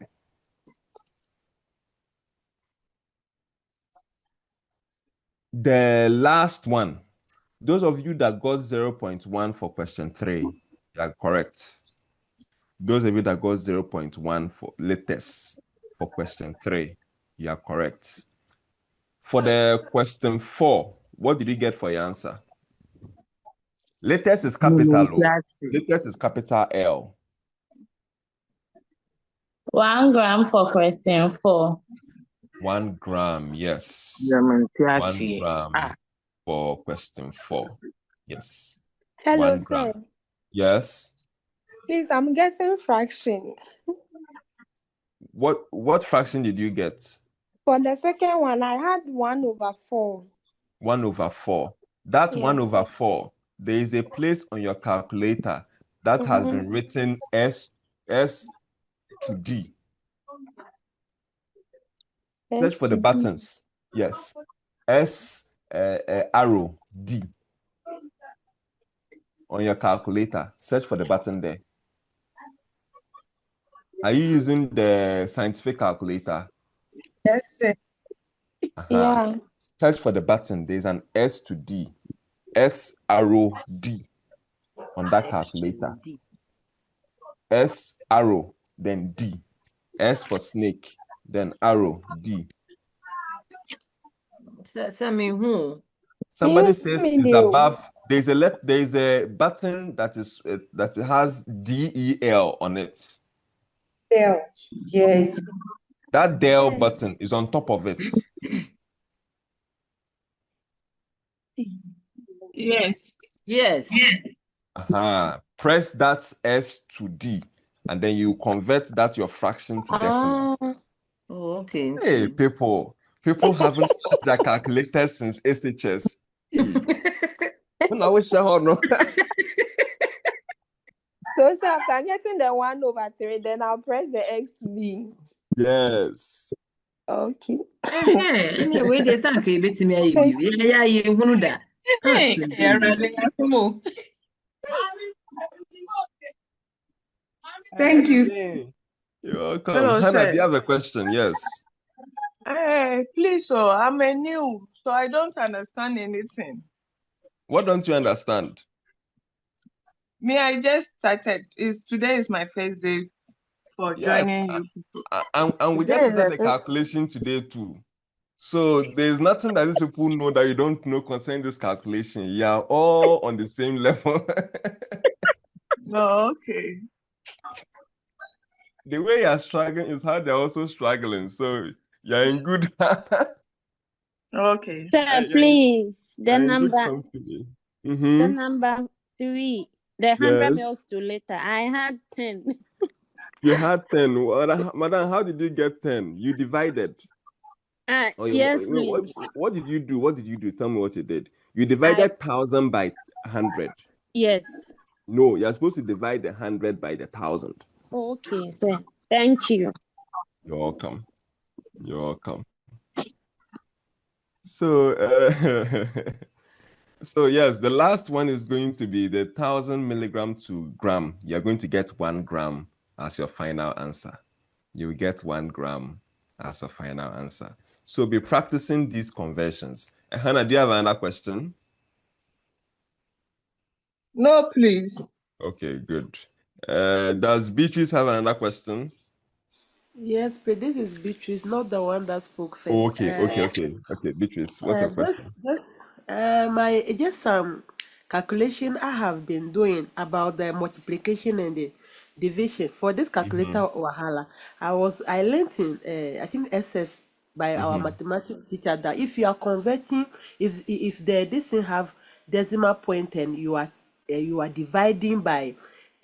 The last one, those of you that got 0.1 for question 3, you are correct. Those of you that got 0.1 for liters for question 3, you are correct. For the question 4, what did you get for your answer? Liters is capital O. Liters is capital L. 1 gram for question 4. 1 gram, yes. 1 gram for question 4. Yes. Hello, 1 gram. sir. Yes. Please, I'm getting fraction. What fraction did you get? For the second one, I had 1/4. 1/4. That Yes. 1/4, there is a place on your calculator that has been written S to D. Search for the buttons. Yes. S arrow D. On your calculator, search for the button there. Are you using the scientific calculator? Yes, sir. Yeah. Search for the button. There's an S to D. S arrow D on that calculator. S arrow, then D. S for snake, then arrow D. Somebody says it's above. There's a button that has DEL on it. Del. Yes. That Del button is on top of it. Yes. Press that S to D, and then you convert that your fraction to decimal. Okay. Hey, people haven't touched their calculators since SHS. When I wish I no. So after getting the 1/3, then I'll press the X to B. Yes. Okay. Anyway, they thank you. Bet me yeah, you wouldn't that. Thank you. You're welcome. Hello, Hannah, sir. do you have a question? Yes. Please, I'm a new, so I don't understand anything. What don't you understand? Me, I just started. Today is my first day for joining you people. And we just did the calculation today too. So there's nothing that these people know that you don't know concerning this calculation. You are all on the same level. Oh, okay. The way you're struggling is how they're also struggling. So you're in good. Okay. Sir, please, the Mm-hmm. number 3, the 100 mils to liter. I had 10. You had 10. Madam, how did you get 10? You divided. Yes, please. What did you do? Tell me what you did. You divided 1,000 by 100. Yes. No, you're supposed to divide the 100 by the 1,000. Okay, sir. Thank you. You're welcome. So, so yes, the last one is going to be the 1,000 milligram to gram. You're going to get 1 gram as your final answer. You will get 1 gram as a final answer. So be practicing these conversions. Hannah, do you have another question? No, please. Okay, good. Does Beatrice have another question? Yes, but this is Beatrice, not the one that spoke first. Okay. Beatrice, what's your question? Just some calculation I have been doing about the multiplication and the division for this calculator wahala. I learned in I think SS by our mathematics teacher that if you are converting, if this thing have decimal point and you are dividing by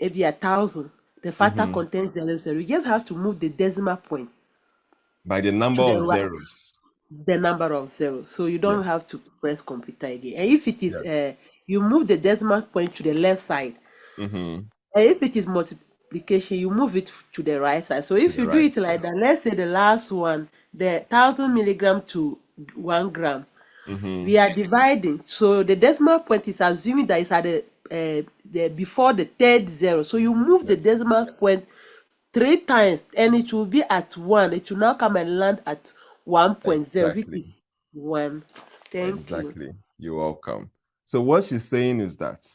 maybe 1,000, the factor contains 0. You just have to move the decimal point by the number of zeros. The number of zeros. So you don't have to press computer again. And if it is you move the decimal point to the left side. And if it is multiplication, you move it to the right side. So if you do it like that, let's say the last one, the 1,000 milligram to 1 gram, we are dividing. So the decimal point is assuming that it's at the before the 3rd zero. So you move the decimal point 3 times and it will be at 1. It will now come and land at 1.0, which is 1. Thank you. You're welcome. So what she's saying is that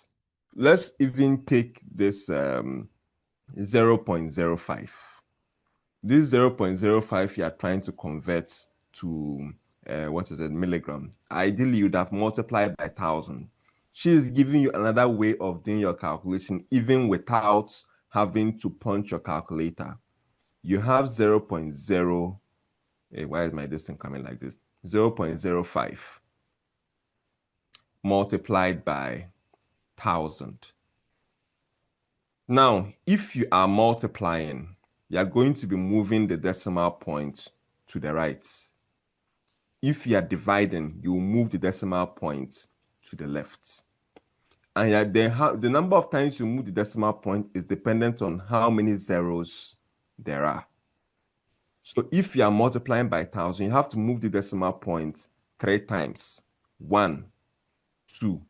let's even take this 0.05. This 0.05 you are trying to convert to milligram. Ideally, you'd have multiplied by 1,000. She is giving you another way of doing your calculation, even without having to punch your calculator. You have 0.0. Why is my distance coming like this? 0.05 multiplied by 1,000. Now, if you are multiplying, you are going to be moving the decimal point to the right. If you are dividing, you will move the decimal point to the left. And the number of times you move the decimal point is dependent on how many zeros there are. So if you are multiplying by 1,000, you have to move the decimal point 3 times. 1, 2,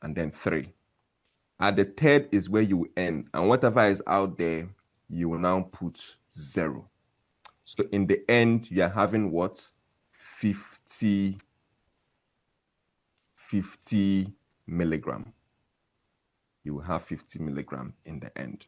and then 3. At the 3rd is where you end, and whatever is out there, you will now put 0. So in the end, you are having what? 50 milligram. You will have 50 milligram in the end.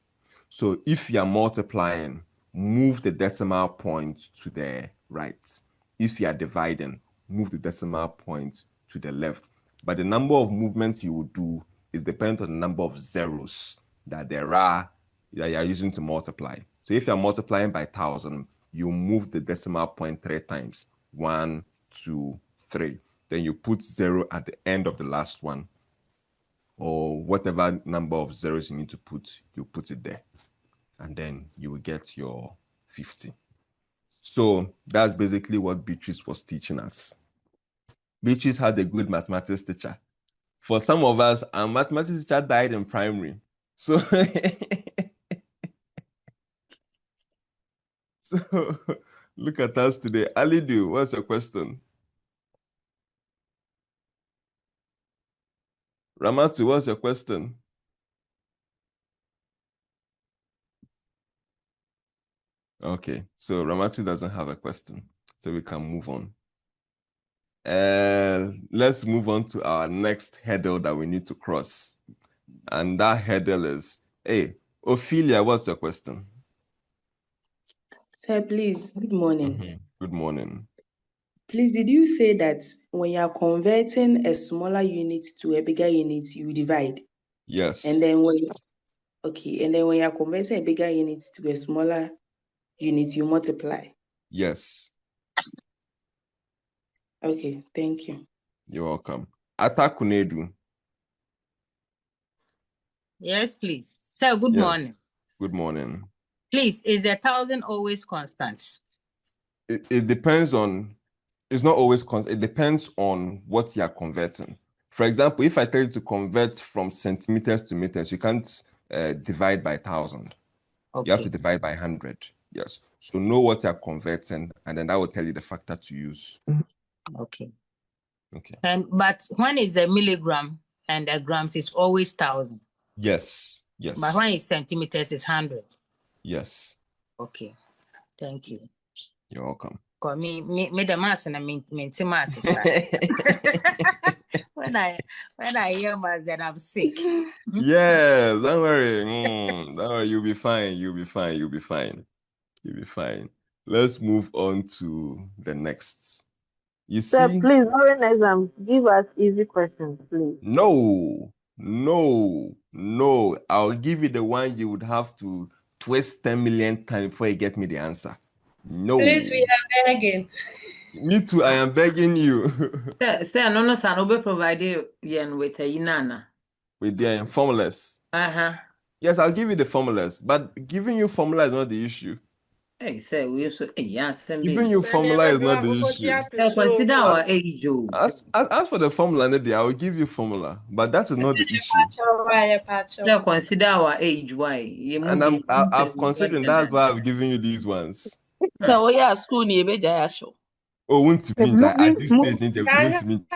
So if you are multiplying, move the decimal point to the right. If you are dividing, move the decimal point to the left. But the number of movements you will do is dependent on the number of zeros that there are that you are using to multiply. So if you're multiplying by 1,000, you move the decimal point 3 times. 1, 2, 3. Then you put 0 at the end of the last one, or whatever number of zeros you need to put, you put it there. And then you will get your 50. So that's basically what Beatrice was teaching us. Beatrice had a good mathematics teacher. For some of us, our mathematics teacher died in primary. So, so look at us today. Alidu, what's your question? Ramatu, what's your question? Okay, so Ramatu doesn't have a question, so we can move on. Let's move on to our next hurdle that we need to cross. And that hurdle is, hey, Ophelia, what's your question? Sir, please, good morning. Good morning. Please, did you say that when you are converting a smaller unit to a bigger unit, you divide? Yes. And then when you are converting a bigger unit to a smaller unit, you multiply? Yes. Okay, thank you. You're welcome. Ata Kunedu. Yes, please. Sir, good morning. Good morning. Please, is the 1,000 always constant? It depends on, it's not always constant. It depends on what you are converting. For example, if I tell you to convert from centimeters to meters, you can't divide by 1,000. Okay. You have to divide by 100. Yes. So know what you are converting, and then that will tell you the factor to use. Okay. But when is the milligram and the grams is always 1,000? Yes. But when it's centimeters, it's 100. Yes. Okay. Thank you. You're welcome. Cause me the mass and I mean mass. When I hear mass, then I'm sick. Yes, don't worry. Don't worry, you'll be fine. Let's move on to the next. You Sir, see? please, during exam, give us easy questions, please. No. I'll give you the one you would have to twist 10 million times before you get me the answer. No. Please, we are begging. Me too, I am begging you. Sir, no, sir, no be provided yen with a inana. With the formulas. Yes, I'll give you the formulas, but giving you formula is not the issue. Hey, sir, we also giving you formula is not the issue. Consider our age. As for the formula, I will give you formula, but that is not the issue. Sir, consider our age. Why? And I've considered, that's why I've given you these ones. So we are school near Beja. Oh, won't you mean at this stage? Won't you mean?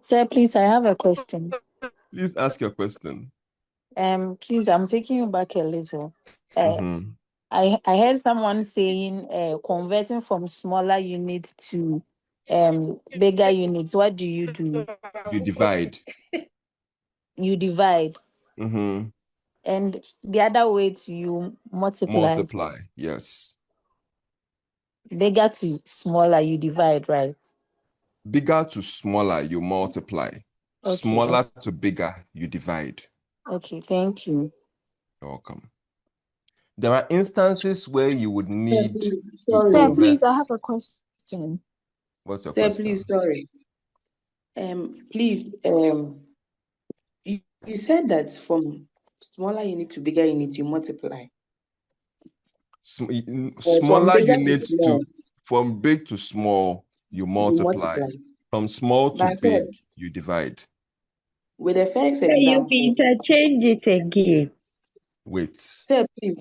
Sir, please, I have a question. Please ask your question. Please, I'm taking you back a little. I heard someone saying converting from smaller units to bigger units. What do? You divide. You divide. And the other way you multiply. Multiply, yes. Bigger to smaller, you divide, right? Bigger to smaller, you multiply. Okay. Smaller to bigger, you divide. Okay, thank you. You're welcome. There are instances where you would need to Sir, please, I have a question. What's your question? Please, sorry. Please, you said that from smaller unit to bigger unit, you multiply. Smaller units from big to small, you multiply. From small to big, you divide. With the first example, you interchange it again. Wait. Sir, please.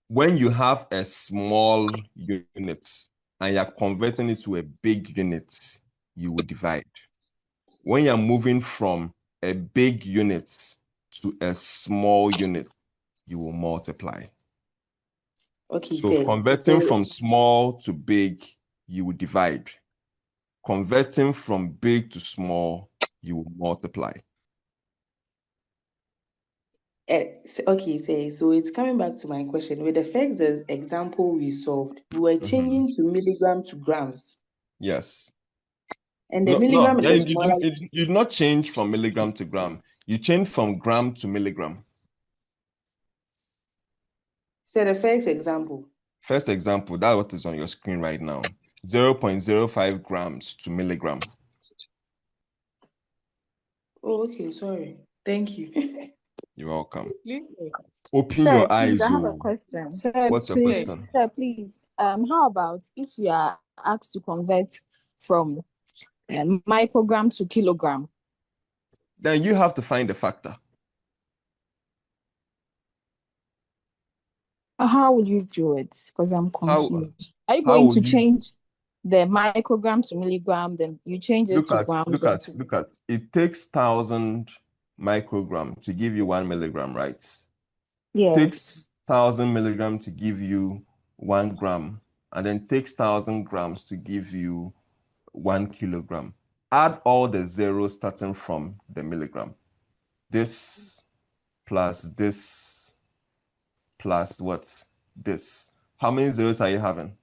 When you have a small unit and you're converting it to a big unit, you will divide. When you're moving from a big unit to a small unit, you will multiply. Okay, so converting from small to big, you will divide. Converting from big to small, you will multiply. Okay, so it's coming back to my question. With the first example we solved, we were changing to milligram to grams. Yes. And the milligram yeah, is smaller. you did not change from milligram to gram. You changed from gram to milligram. So the first example. First example, that's what is on your screen right now. 0.05 grams to milligram. Oh, okay, sorry. Thank you. You're welcome. Open Sir, your please, eyes. I have a question. What's your question? Sir, please. How about if you are asked to convert from microgram to kilogram? Then you have to find the factor. How will you do it? Because I'm confused. Are you going to change the microgram to milligram, then you change it to gram? Look at. It takes 1,000 microgram to give you 1 milligram, right? Yes. Takes 1,000 milligram to give you 1 gram, and then takes 1,000 grams to give you 1 kilogram. Add all the zeros starting from the milligram. This plus this plus what? This. How many zeros are you having?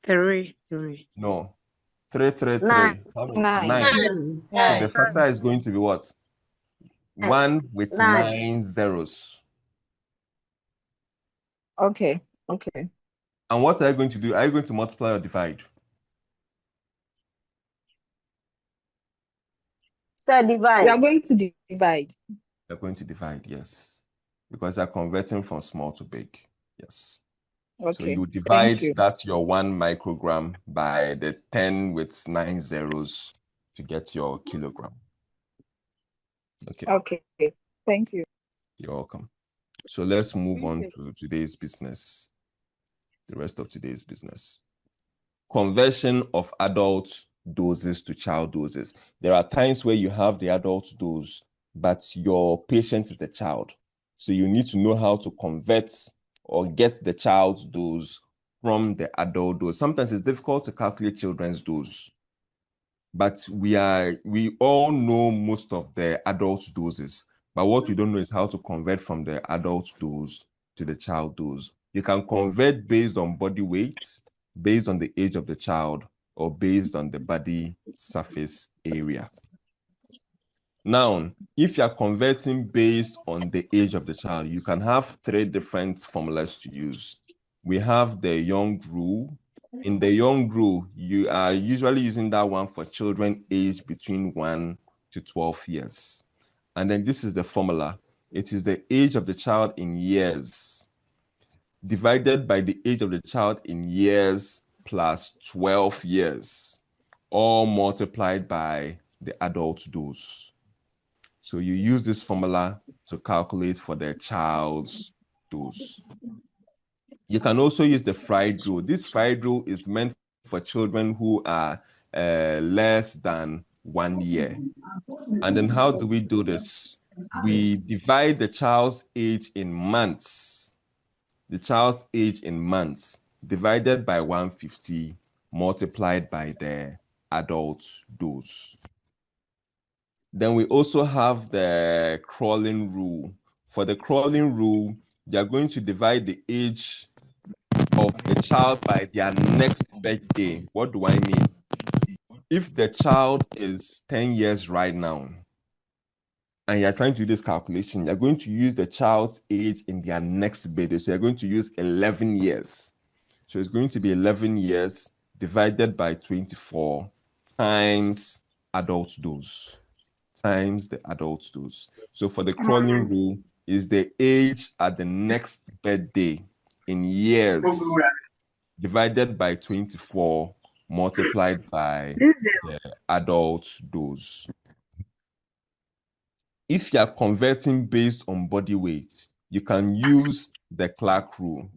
3. No. 3, 3, 3. Nine. How many? 9. So the factor is going to be what? 1 with 9 zeros. Okay. And what are you going to do? Are you going to multiply or divide? So divide. We are going to divide. You're going to divide, yes. Because they're converting from small to big. Yes. Okay. So you divide that your 1 microgram by the 10 with 9 zeros to get your kilogram. Okay. Thank you. You're welcome. So let's move on to today's business. The rest of today's business. Conversion of adult doses to child doses. There are times where you have the adult dose, but your patient is the child. So you need to know how to convert or get the child's dose from the adult dose. Sometimes it's difficult to calculate children's dose, but we all know most of the adult doses. But what we don't know is how to convert from the adult dose to the child dose. You can convert based on body weight, based on the age of the child, or based on the body surface area. Now, if you are converting based on the age of the child, you can have 3 different formulas to use. We have the Young rule. In the Young rule, you are usually using that one for children aged between 1 to 12 years. And then this is the formula. It is the age of the child in years divided by the age of the child in years plus 12 years, all multiplied by the adult dose. So you use this formula to calculate for the child's dose. You can also use the Fried rule. This Fried rule is meant for children who are less than 1 year. And then how do we do this? We divide the child's age in months. The child's age in months divided by 150 multiplied by the adult dose. Then we also have the crawling rule. For the crawling rule, they are going to divide the age of the child by their next birthday. What do I mean? If the child is 10 years right now, and you're trying to do this calculation, you're going to use the child's age in their next birthday. So you're going to use 11 years. So it's going to be 11 years divided by 24 times adult dose. Times the adult dose. So for the crawling rule, is the age at the next birthday in years divided by 24 multiplied by the adult dose. If you are converting based on body weight, you can use the Clark rule.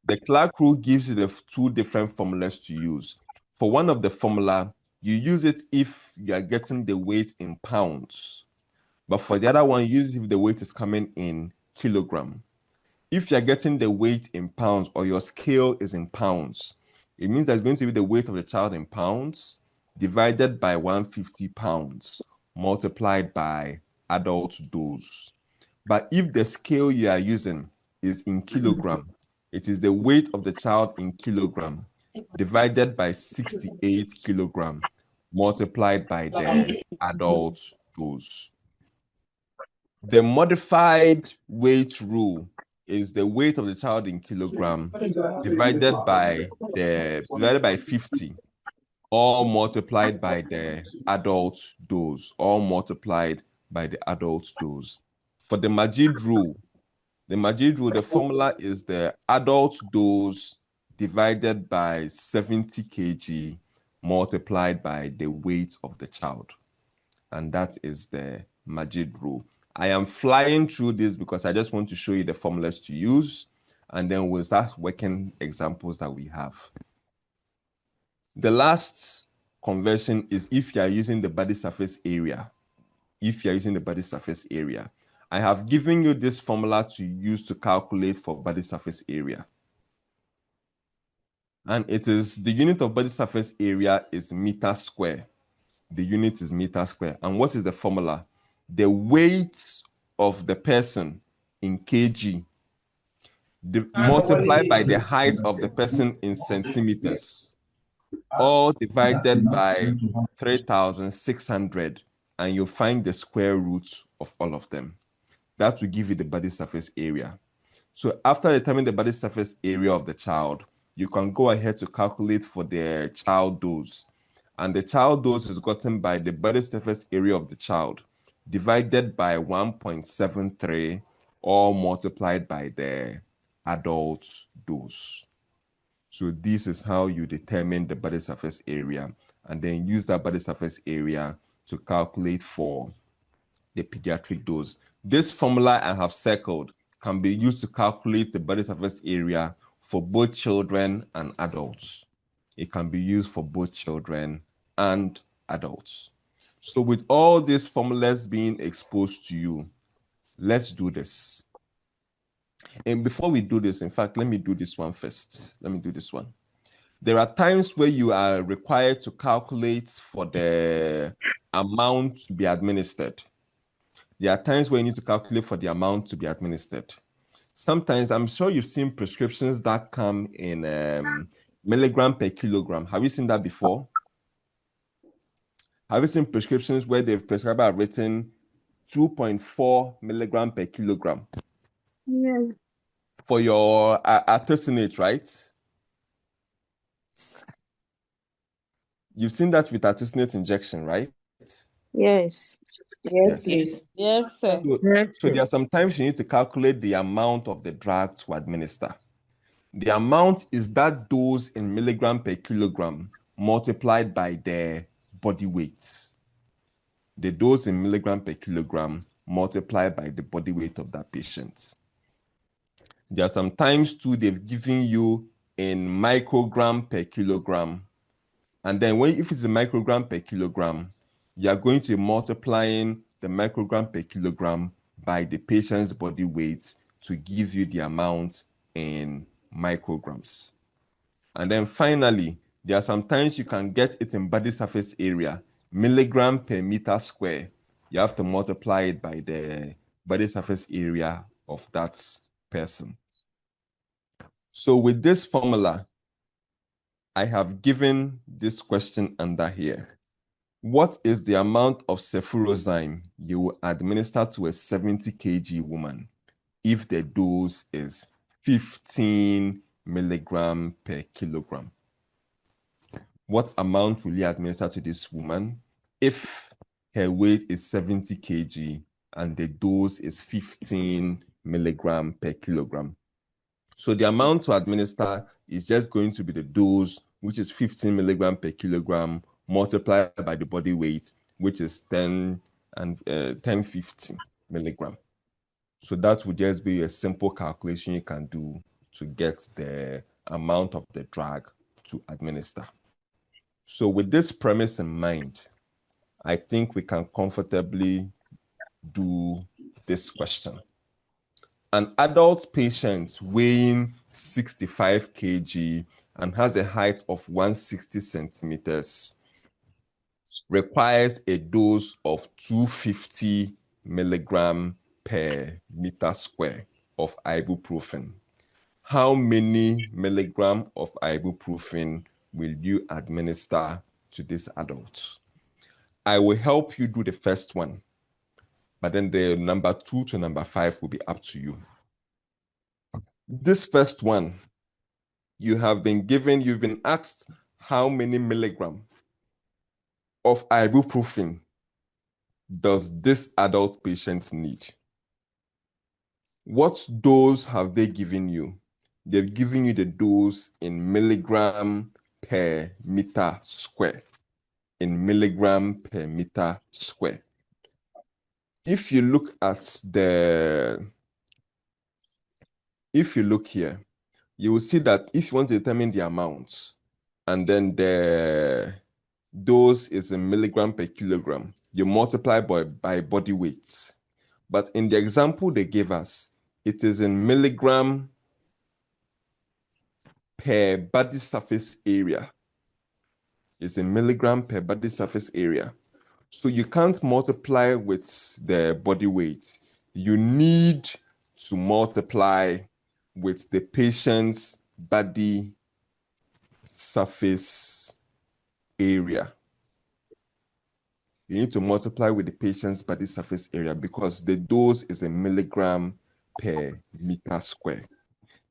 The Clark rule gives you the 2 different formulas to use. For one of the formula, you use it if you are getting the weight in pounds. But for the other one, you use it if the weight is coming in kilogram. If you're getting the weight in pounds or your scale is in pounds, it means that's going to be the weight of the child in pounds divided by 150 pounds multiplied by adult dose. But if the scale you are using is in kilogram, it is the weight of the child in kilogram divided by 68 kilogram multiplied by the adult dose. The modified weight rule is the weight of the child in kilogram divided by 50, all multiplied by the adult dose, all multiplied by the adult dose. For the Majid rule, the formula is the adult dose divided by 70 kg multiplied by the weight of the child. And that is the Majid rule. I am flying through this because I just want to show you the formulas to use, and then we'll start working examples that we have. The last conversion is if you are using the body surface area. If you are using the body surface area. I have given you this formula to use to calculate for body surface area. And it is the unit of body surface area is meter square. The unit is meter square. And what is the formula? The weight of the person in kg multiplied by the height of the person in centimeters, all divided by 3,600, and you'll find the square root of all of them. That will give you the body surface area. So after determining the body surface area of the child, you can go ahead to calculate for the child dose. And the child dose is gotten by the body surface area of the child divided by 1.73, all multiplied by the adult dose. So this is how you determine the body surface area, and then use that body surface area to calculate for the pediatric dose. This formula I have circled can be used to calculate the body surface area for both children and adults. It can be used for both children and adults. So with all these formulas being exposed to you, let's do this. And before we do this, in fact, let me do this one first. Let me do this one. There are times where you are required to calculate for the amount to be administered. There are times where you need to calculate for the amount to be administered. Sometimes, I'm sure you've seen prescriptions that come in milligram per kilogram. Have you seen that before? Have you seen prescriptions where the prescriber have written 2.4 milligram per kilogram? Yes. For your artesunate, right? You've seen that with artesunate injection, right? Yes. Yes, please. Yes, sir. So there are some times you need to calculate the amount of the drug to administer. The amount is that dose in milligram per kilogram multiplied by the body weight. The dose in milligram per kilogram multiplied by the body weight of that patient. There are some times too they've given you in microgram per kilogram. And then if it's a microgram per kilogram, you are going to be multiplying the microgram per kilogram by the patient's body weight to give you the amount in micrograms. And then finally, there are some times you can get it in body surface area, milligram per meter square. You have to multiply it by the body surface area of that person. So with this formula, I have given this question under here. What is the amount of cefuroxime you will administer to a 70 kg woman if the dose is 15 milligram per kilogram? What amount will you administer to this woman if her weight is 70 kg and the dose is 15 milligram per kilogram? So the amount to administer is just going to be the dose, which is 15 milligram per kilogram, multiplied by the body weight, which is 1050 milligram. So that would just be a simple calculation you can do to get the amount of the drug to administer. So with this premise in mind, I think we can comfortably do this question. An adult patient weighing 65 kg and has a height of 160 centimeters requires a dose of 250 milligram per meter square of ibuprofen, how many milligram of ibuprofen will you administer to this adult? I will help you do the first one, but then the number 2 to number 5 will be up to you. This first one, you've been asked how many milligram of ibuprofen does this adult patient need? What dose have they given you? They've given you the dose in milligram per meter square. In milligram per meter square. If you look here, you will see that if you want to determine the amount, and then the dose is in milligram per kilogram, you multiply by body weight. But in the example they gave us, it is in milligram per body surface area. It's in milligram per body surface area. So you can't multiply with the body weight. You need to multiply with the patient's body surface area. You need to multiply with the patient's body surface area because the dose is a milligram per meter square.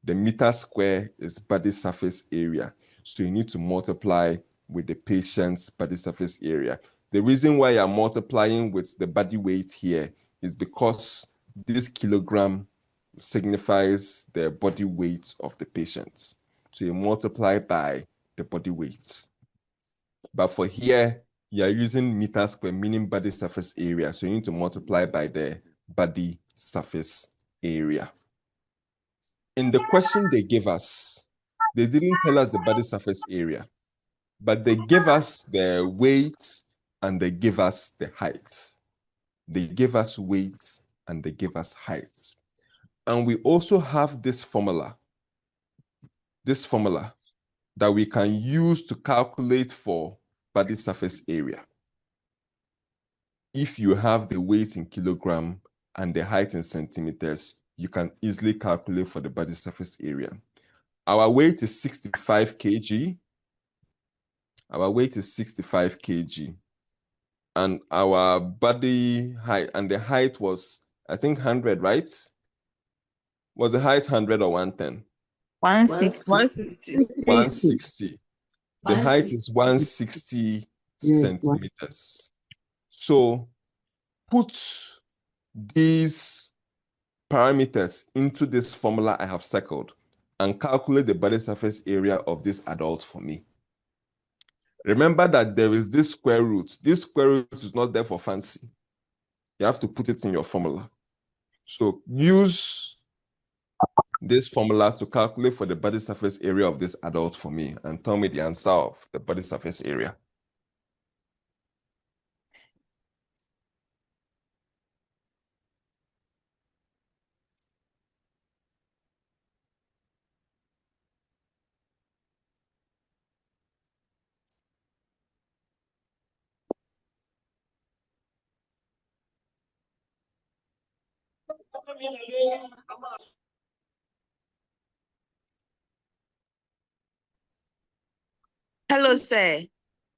The meter square is body surface area. So you need to multiply with the patient's body surface area. The reason why I'm multiplying with the body weight here is because this kilogram signifies the body weight of the patient. So you multiply by the body weight. But for here, you are using meter square, meaning body surface area. So you need to multiply by the body surface area. In the question they gave us, they didn't tell us the body surface area, but they gave us the weight and they gave us the height. They gave us weight and they gave us height. And we also have this formula that we can use to calculate for body surface area. If you have the weight in kilogram and the height in centimeters, you can easily calculate for the body surface area. Our weight is 65 kg. Our weight is 65 kg. And our body height, and the height was, I think, 100, right? Was the height 100 or 110? 160. 160. The height is 160 centimeters. So put these parameters into this formula I have circled and calculate the body surface area of this adult for me. Remember that there is this square root. This square root is not there for fancy. You have to put it in your formula. So use this formula to calculate for the body surface area of this adult for me and tell me the answer of the body surface area. Hello, sir.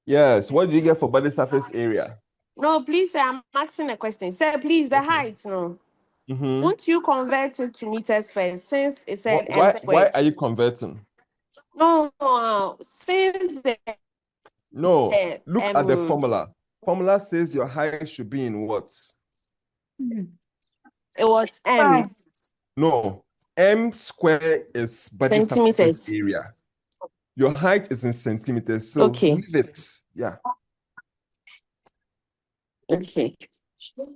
Yes, what do you get for body surface area? No, please, sir, I'm asking a question. Sir, please, the height, no. Won't you convert it to meters first, since it said m squared? Why are you converting? No, since the... No, look at the formula. Formula says your height should be in what? It was m. No, m square is body surface area. Your height is in centimeters, so leave it. Yeah. Okay.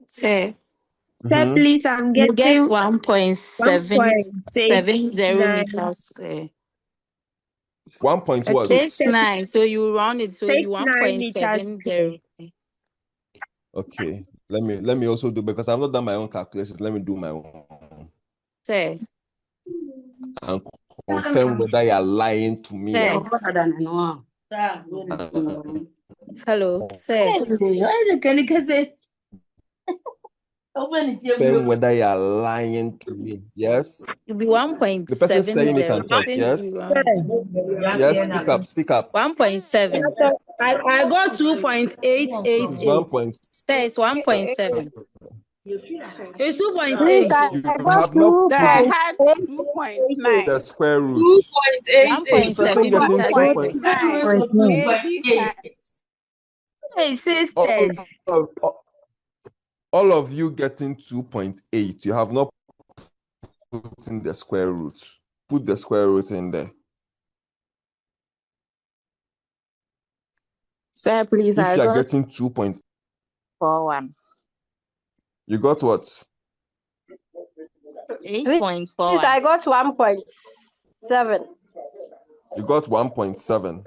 Sir, please, I'm getting 1.770 meters square. 1 point what? 69. So you round it, so you 1.70. Okay. Let me also do, because I've not done my own calculations. Let me do my own. Sir. And confirm whether you are lying to me. Hello, sir. Confirm whether you are lying to me. Yes. It'll be The person saying it 1.70 can talk. since Yes. you round to Yes. Speak up. Speak up. 1.7. I got 2.888. It's 1.7. Sir, it's 1.7. It's 2.8. Please, I You got have not So I put had 2.9. the square root. The 1.7 person getting meter 2 square. 2.9. AD times. Hey, all, sisters. all of you getting 2.8. You have not put in the square root. Put the square root in there. Sir, please, If I you are got getting 2.8, 4.1. you got what? 8.4. I got 1.7. You got 1.7.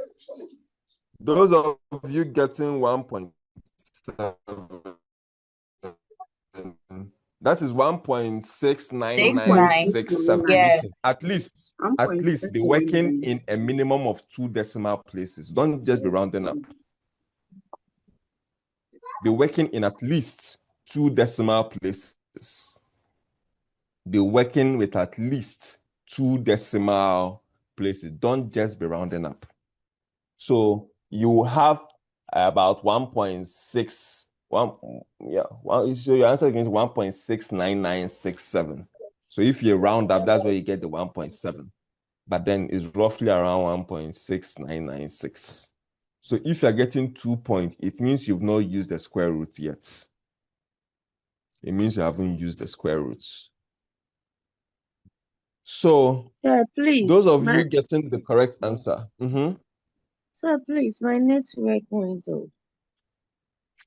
Those of you getting 1.7, that is 1.69967. Yeah. At least they're working in a minimum of 2 decimal places. Don't just be rounding up. They're working in at least 2 decimal places. They're working with at least 2 decimal places. Don't just be rounding up. So you have about 1.6. So your answer is 1.69967. So if you round up, that's where you get the 1.7. But then it's roughly around 1.6996. So if you're getting 2 points, it means you've not used the square root yet. It means you haven't used the square roots. So Sir, please. those of you getting the correct answer. Sir, please, my network went off.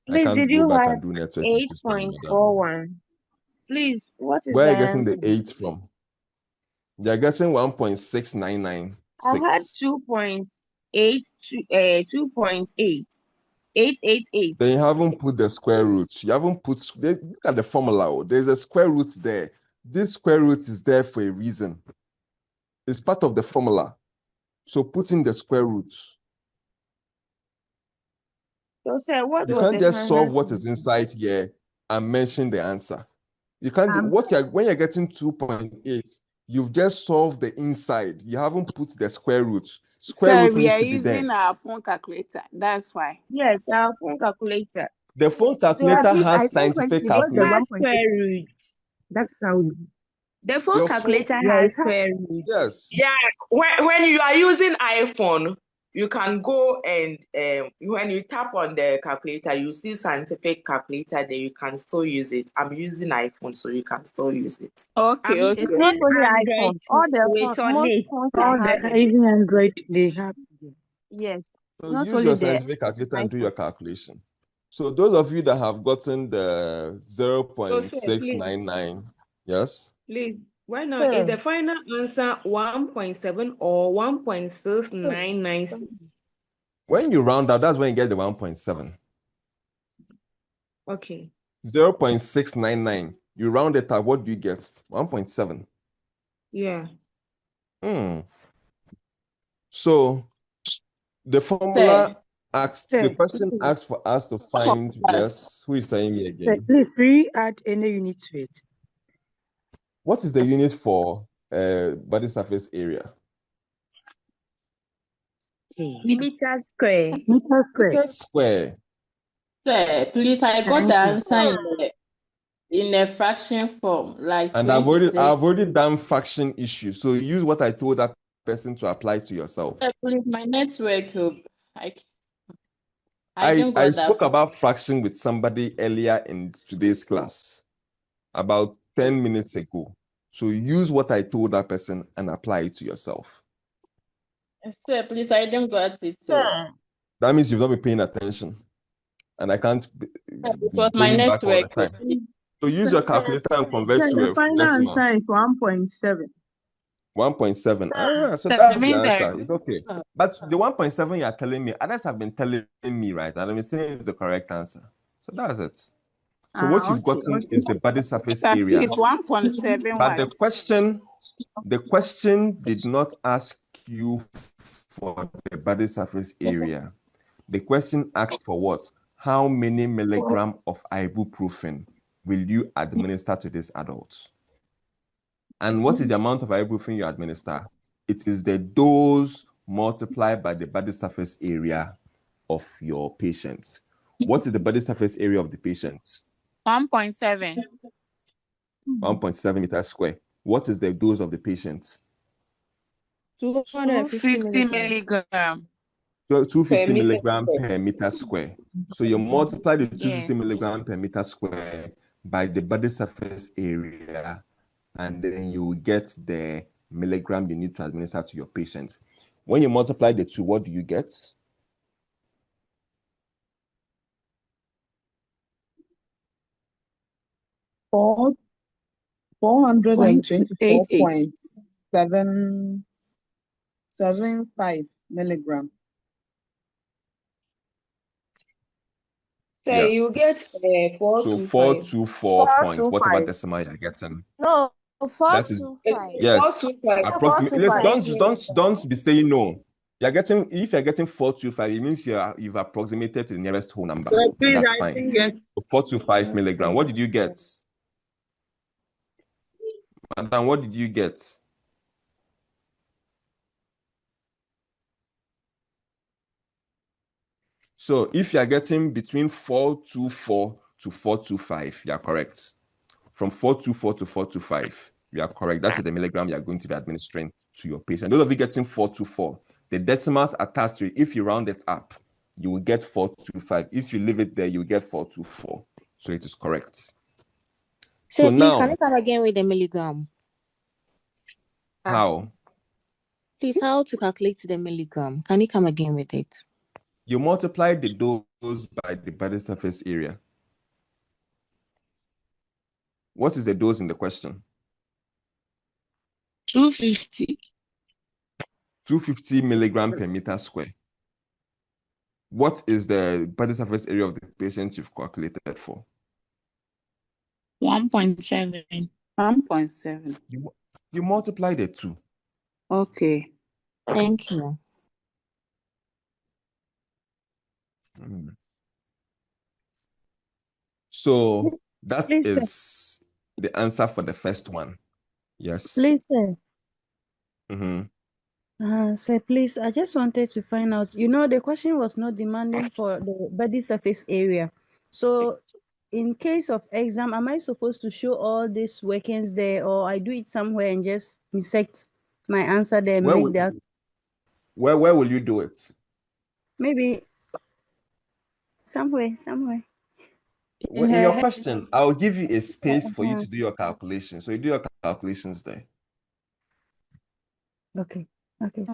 I Please, can't did go you back have and do network issues for you. 8.41? Please, what is Where are the you getting answer? the 8 from? You're getting 1.6996. I had 2.888. Then you haven't put the square root. You haven't put, look at the formula. There's a square root there. This square root is there for a reason. It's part of the formula. So put in the square root. So, sir, what You was can't the just solve final what is inside here and mention the answer. You can't do when you're getting 2.8, you've just solved the inside. You haven't put the square root. Square So root we needs are to be there. using our phone calculator. That's why. Yes, our phone calculator. The phone calculator has scientific calculation. Square root. That's how. The phone calculator has square root. Yes. Yeah, when you are using iPhone, you can go and when you tap on the calculator, you see scientific calculator there. You can still use it. I'm using iPhone, so you can still use it. Okay, okay. It's not only iPhone. All the most phones have it. Even Android, they have. Yes. So Not use only your the scientific calculator and do your calculation. So those of you that have gotten the 0.699, yes? Please, why not? Is the final answer 1.7 or 1.699? When you round up, that's when you get the 1.7. Okay. 0.699. You round it up, what do you get? 1.7. Yeah. So the formula asks, the question asks for us to find, yes, who is saying me again? Please, free add any unit to it. What is the unit for body surface area? meter square. Meter square. Sir, please, I got the answer in a fraction form, like And 26. I've already done fraction issue. So use what I told that person to apply to yourself. Sir, please, my network, I spoke about fraction with somebody earlier in today's class, about 10 minutes ago. So use what I told that person and apply it to yourself. Sir, please, I didn't got it. That means you've not been paying attention. And I can't be my going back all the network. time. So use your calculator and convert to The a final decimal. answer is 1.7. 1.7. So that's the answer. It's okay. But the 1.7 you are telling me, others have been telling me, right? And I've been saying it's the correct answer. So that's it. So what you've gotten is the body surface area. It's 1.7. But the question did not ask you for the body surface area. The question asked for what? How many milligram of ibuprofen will you administer to this adult? And what is the amount of ibuprofen you administer? It is the dose multiplied by the body surface area of your patient. What is the body surface area of the patient? 1.7. 1.7 meters square. What is the dose of the patient? 250 milligram. So 250 Per meter milligram square. per meter square. So you multiply the 250 Yes. milligram per meter square by the body surface area, and then you will get the milligram you need to administer to your patient. When you multiply the two, what do you get? Four 424.775 milligram. So Yeah. you get So 425. 424 point, whatever 425. decimal you're getting. No, That is 425. yes. 425. Approximately. Let's 425. don't be saying no. If you're getting 425, it means you've approximated to the nearest whole number. So please, That's I fine. think yes. 425 milligram. What did you get? Madam, what did you get? So if you're getting between 424 to 425, you're correct. From 424 to 425, you are correct. That is the milligram you're going to be administering to your patient. Those of you getting 424, the decimals attached to it, if you round it up, you will get 425. If you leave it there, you will get 424. So it is correct. So please, now, can you come again with the milligram? How? Please, how to calculate the milligram? Can you come again with it? You multiply the dose by the body surface area. What is the dose in the question? 250. 250 milligram per meter square. What is the body surface area of the patient you've calculated for? 1.7. 1.7. You multiply the two. Okay. Thank you. So that Please, is the answer for the first one. Yes. Please, sir. Mm-hmm. Sir, please, I just wanted to find out, the question was not demanding for the body surface area. So in case of exam, am I supposed to show all these workings there, or I do it somewhere and just insert my answer there and Where will you do it? maybe somewhere. In your question, I'll give you a space for you to do your calculations. So you do your calculations there. Okay. Good.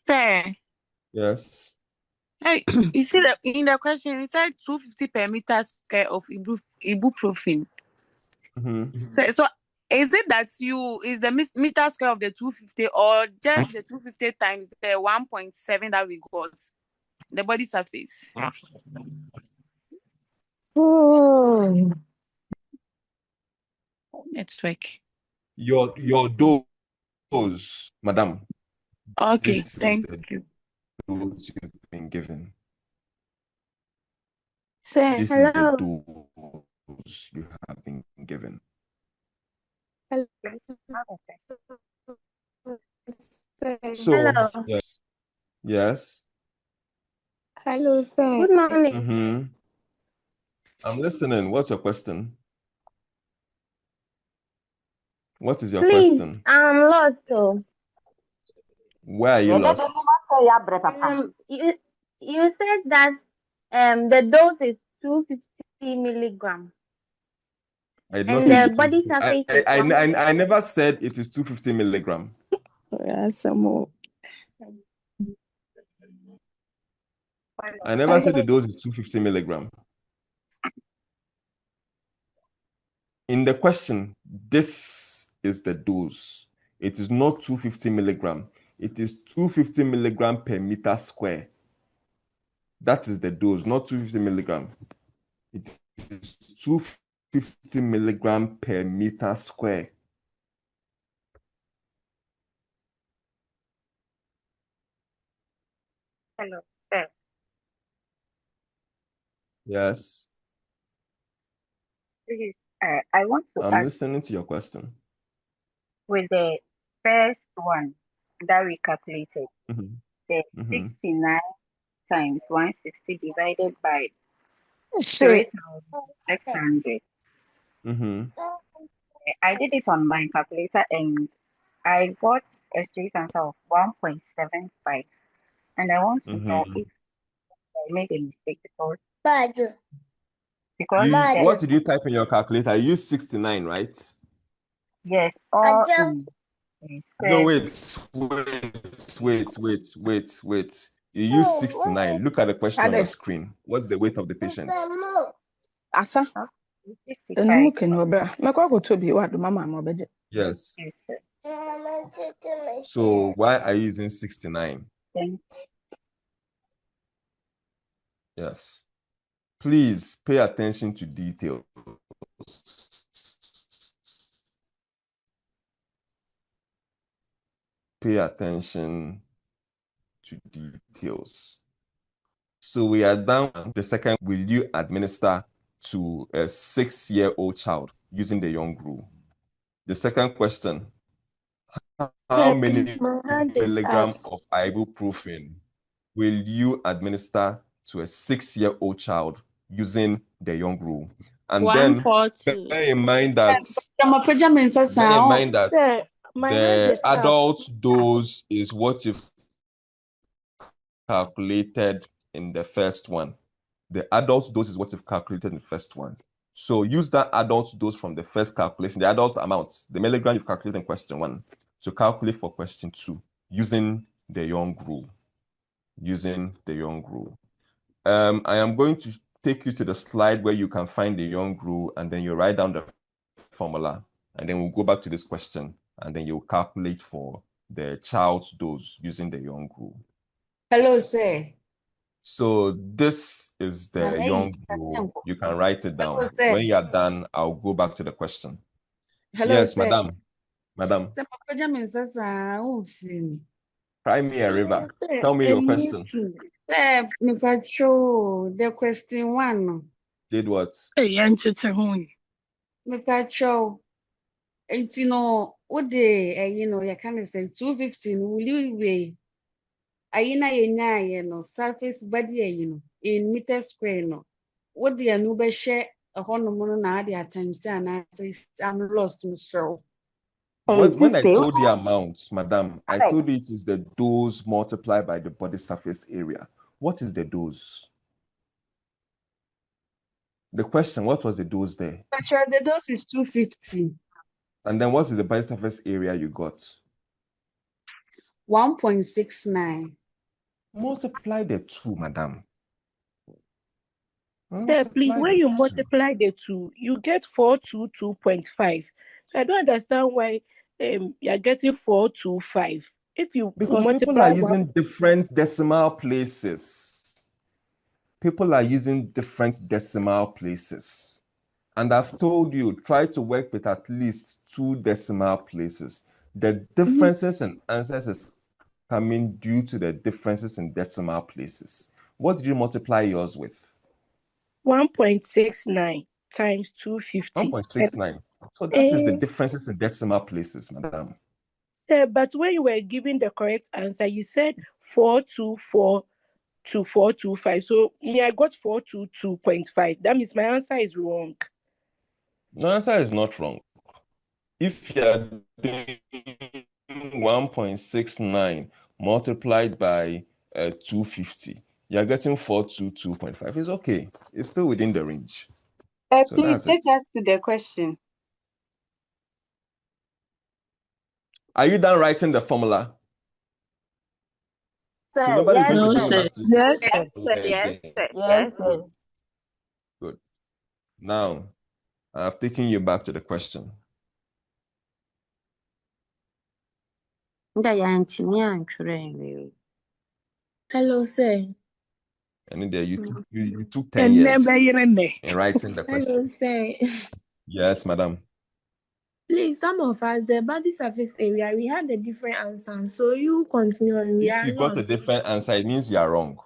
Sir. Yes. Hey, you see that in the question, it said 250 per meter square of ibuprofen. Mm-hmm. So is it that is the meter square of the 250 or just the 250 times the 1.7 that we got, the body surface? Oh. Network. Your dose, madam. Okay, thank you. Dose you've been given. Sir, this hello. is the dose you have been given. Hello. So, yes. Yes. Hello, sir. Good morning. Mm-hmm. I'm listening. What's your question? What is your question? I'm lost. So. Where are you lost? You said that the dose is 250 milligram. I did not And say the body surface is I never said it is 250 milligram. Yeah, some more. I never said the dose is 250 milligram. In the question, this is the dose. It is not 250 milligram. It is 250 milligram per meter square. That is the dose, not 250 milligram. It is 250 milligram per meter square. Hello, sir. Yes. Please, I want to I'm ask, listening to your question. with the first one that we calculated, the 69 times 160 divided by 3,600. I did it on my calculator and I got a straight answer of 1.75. And I want to know if I made a mistake because What did you type in your calculator? You used 69, right? Yes, all No, wait. You use 69. Look at the question on your screen. What's the weight of the patient? Asa. Yes. So why are you using 69? Yes. Please pay attention to details. Pay attention to details. So we are down. The second, will you administer to a 6-year-old child using the young rule? The second question, how many milligrams of ibuprofen will you administer to a 6-year-old child using the young rule? And then bear in mind that the adult dose is what you've calculated in the first one. The adult dose is what you've calculated in the first one. So use that adult dose from the first calculation, the adult amount, the milligram you've calculated in question 1, to calculate for question 2 using the young rule. I am going to take you to the slide where you can find the young rule, and then you write down the formula, and then we'll go back to this question, and then you'll calculate for the child's dose using the young rule. Hello, sir. So this is the young rule. You can write it down. When you are done, I'll go back to the question. Hello, Yes, sir. Madam. Cry me a river. Tell me your question. The question 1. Did what? It's what day, you can say 215. Will you weigh? Surface body, in meter square, what the Anuba share a honor at times, and I say, I'm lost, Mr. When I told the amount, madam, I told you it is the dose multiplied by the body surface area. What is the dose? The question, what was the dose there? Sure, the dose is 250. And then what's the body surface area you got? 1.69. Multiply the 2, madam. Sir, please, when you multiply the 2, you get 422.5. So I don't understand why you're getting 425. If you because multiply, people are using different decimal places. And I've told you, try to work with at least 2 decimal places. The differences in answers is coming due to the differences in decimal places. What did you multiply yours with? 1.69 times 250. 1.69. So that is the differences in decimal places, madam. Sir, but when you were giving the correct answer, you said 424 to 425. So me, I got 422.5. That means my answer is wrong. No, answer is not wrong. If you are doing 1.69 multiplied by 250, you're getting 422.5. It's okay. It's still within the range. So please take us to the question. Are you done writing the formula? Sir, so nobody's yes, going to sir. go back to Yes, sir. Yes, sir. Yes, sir. Good. Now, I've taken you back to the question. Hello, sir. And there you took 10 years in writing the question. Hello, sir. Yes, madam. Please, some of us, the body surface area, we had a different answer. So you continue. If you got a different answer, it means you are wrong.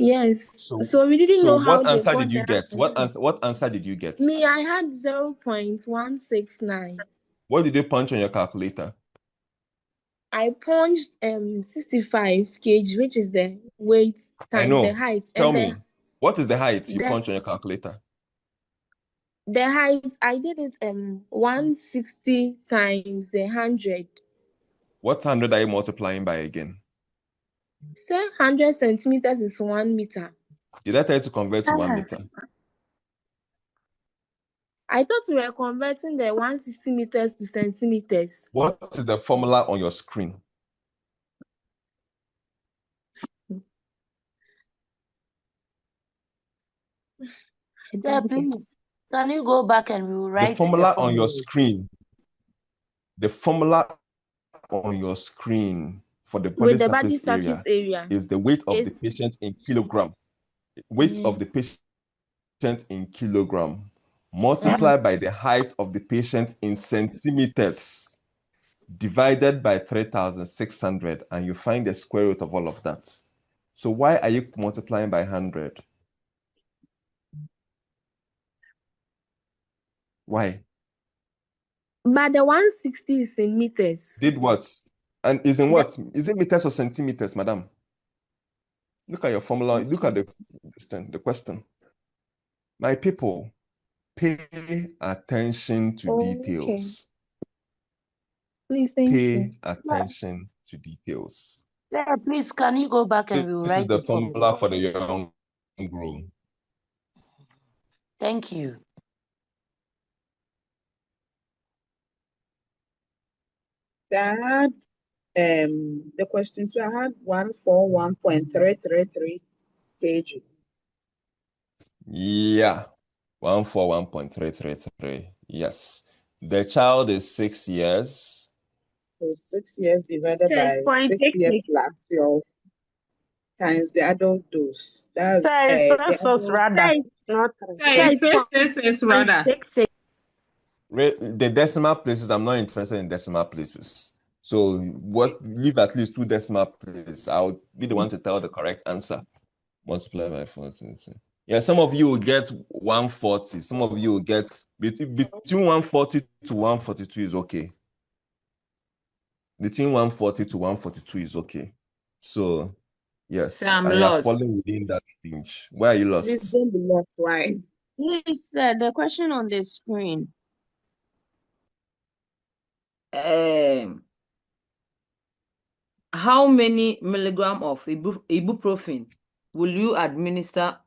Yes. So we didn't know how what they answer got did you the get? answer. What answer did you get? Me, I had 0.169. What did you punch on your calculator? I punched 65 kg, which is the weight times the height. Tell and me, what is the height you the, punch on your calculator? The height, I did it 160 times the 100. What 100 are you multiplying by again? Say 100 centimeters is 1 meter. Did I tell you to convert to 1 meter? I thought we were converting the 160 meters to centimeters. What is the formula on your screen? Yeah, please. Can you go back and we will write the formula on your screen? The formula on your screen for the body, surface, area is the weight of the patient in kilogram. Weight of the patient in kilogram multiplied by the height of the patient in centimeters divided by 3,600, and you find the square root of all of that. So why are you multiplying by 100? Why? But the 160 is in meters. Did what? And is in what? Is it meters or centimeters, madam? Look at your formula. Look at the question. My people, pay attention to details. Please, thank Pay attention to details. Yeah, please, can you go back and we will write This is the formula for the young grown. Thank you. I had the question too. I had 141.333 kg. Yeah, 141.333. Yes. The child is 6 years. So 6 years divided by 6 years plus 12 times the adult dose. That's rather, not 6 rather. The decimal places, I'm not interested in decimal places. So leave at least 2 decimal places. I'll be the one to tell the correct answer. Multiply by 40. Yeah, some of you will get 140. Some of you will get between 140 to 142 is okay. Between 140 to 142 is okay. So, yes, I'm and lost. you're falling within that range. Why are you lost? Please don't be lost. Why? Please, the question on the screen. How many milligram of ibuprofen will you administer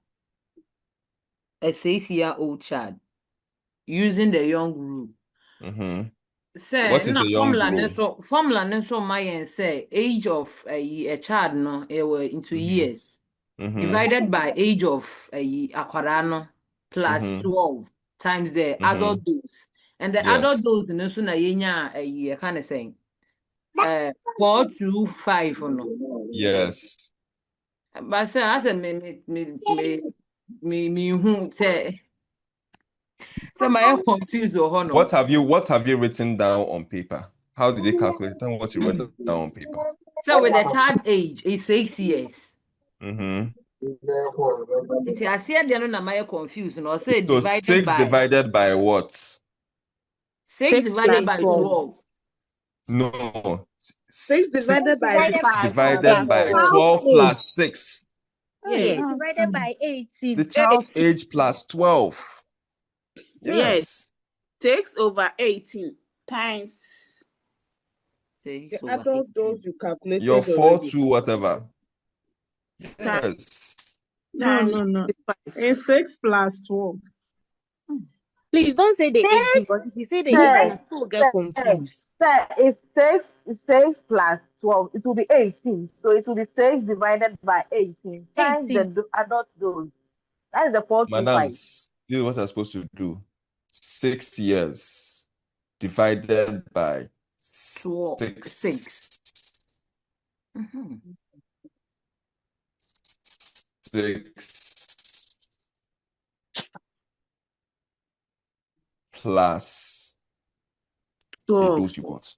a 6-year-old child using the young rule? What is the young rule? Formula neso my say age of a child no into years divided by age of aquarano plus 12 times the adult dose, and the adult dose neso na yenya kind of saying 425 no. Yes. But say as me who say my confused or no. What have you written down on paper? How did they calculate it? And what you wrote down on paper? So with the child age is 6 years. It I said they no my confused no say So divided 6 by divided by what? 6 divided by 12. No. 6 divided by 6 5 divided by 12 plus 6. Yes. Divided by 18. The child's age plus 12. Yes. 6 over 18 times the adult dose you calculated Your already. 4-2 whatever. Yes. No. It's 6 plus 12. Please don't say the 18, because if you say the 18, people will get confused. Sir, it's 6 plus 12. It will be 18. So it will be 6 divided by 18 times the adult dose. That is the 425. Madams, this is what I'm supposed to do. 6 years divided by 6. 6 plus the dose you got.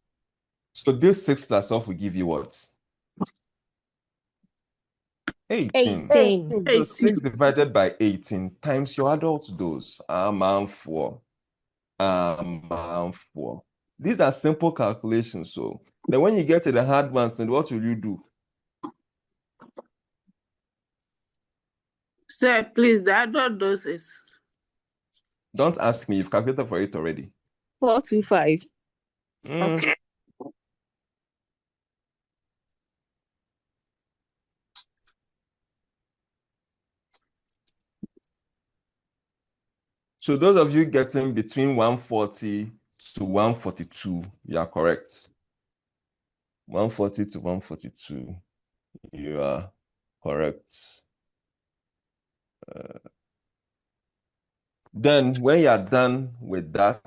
So this 6 plus 12 will give you what? 18. 18. So 6 divided by 18 times your adult dose. Man 4. Man 4. These are simple calculations. So then when you get to the hard ones, then what will you do? Sir, please, the adult dose is... Don't ask me. You've calculated for it already. 425. Okay. So those of you getting between 140 to 142, you are correct. 140 to 142, you are correct. Then when you are done with that,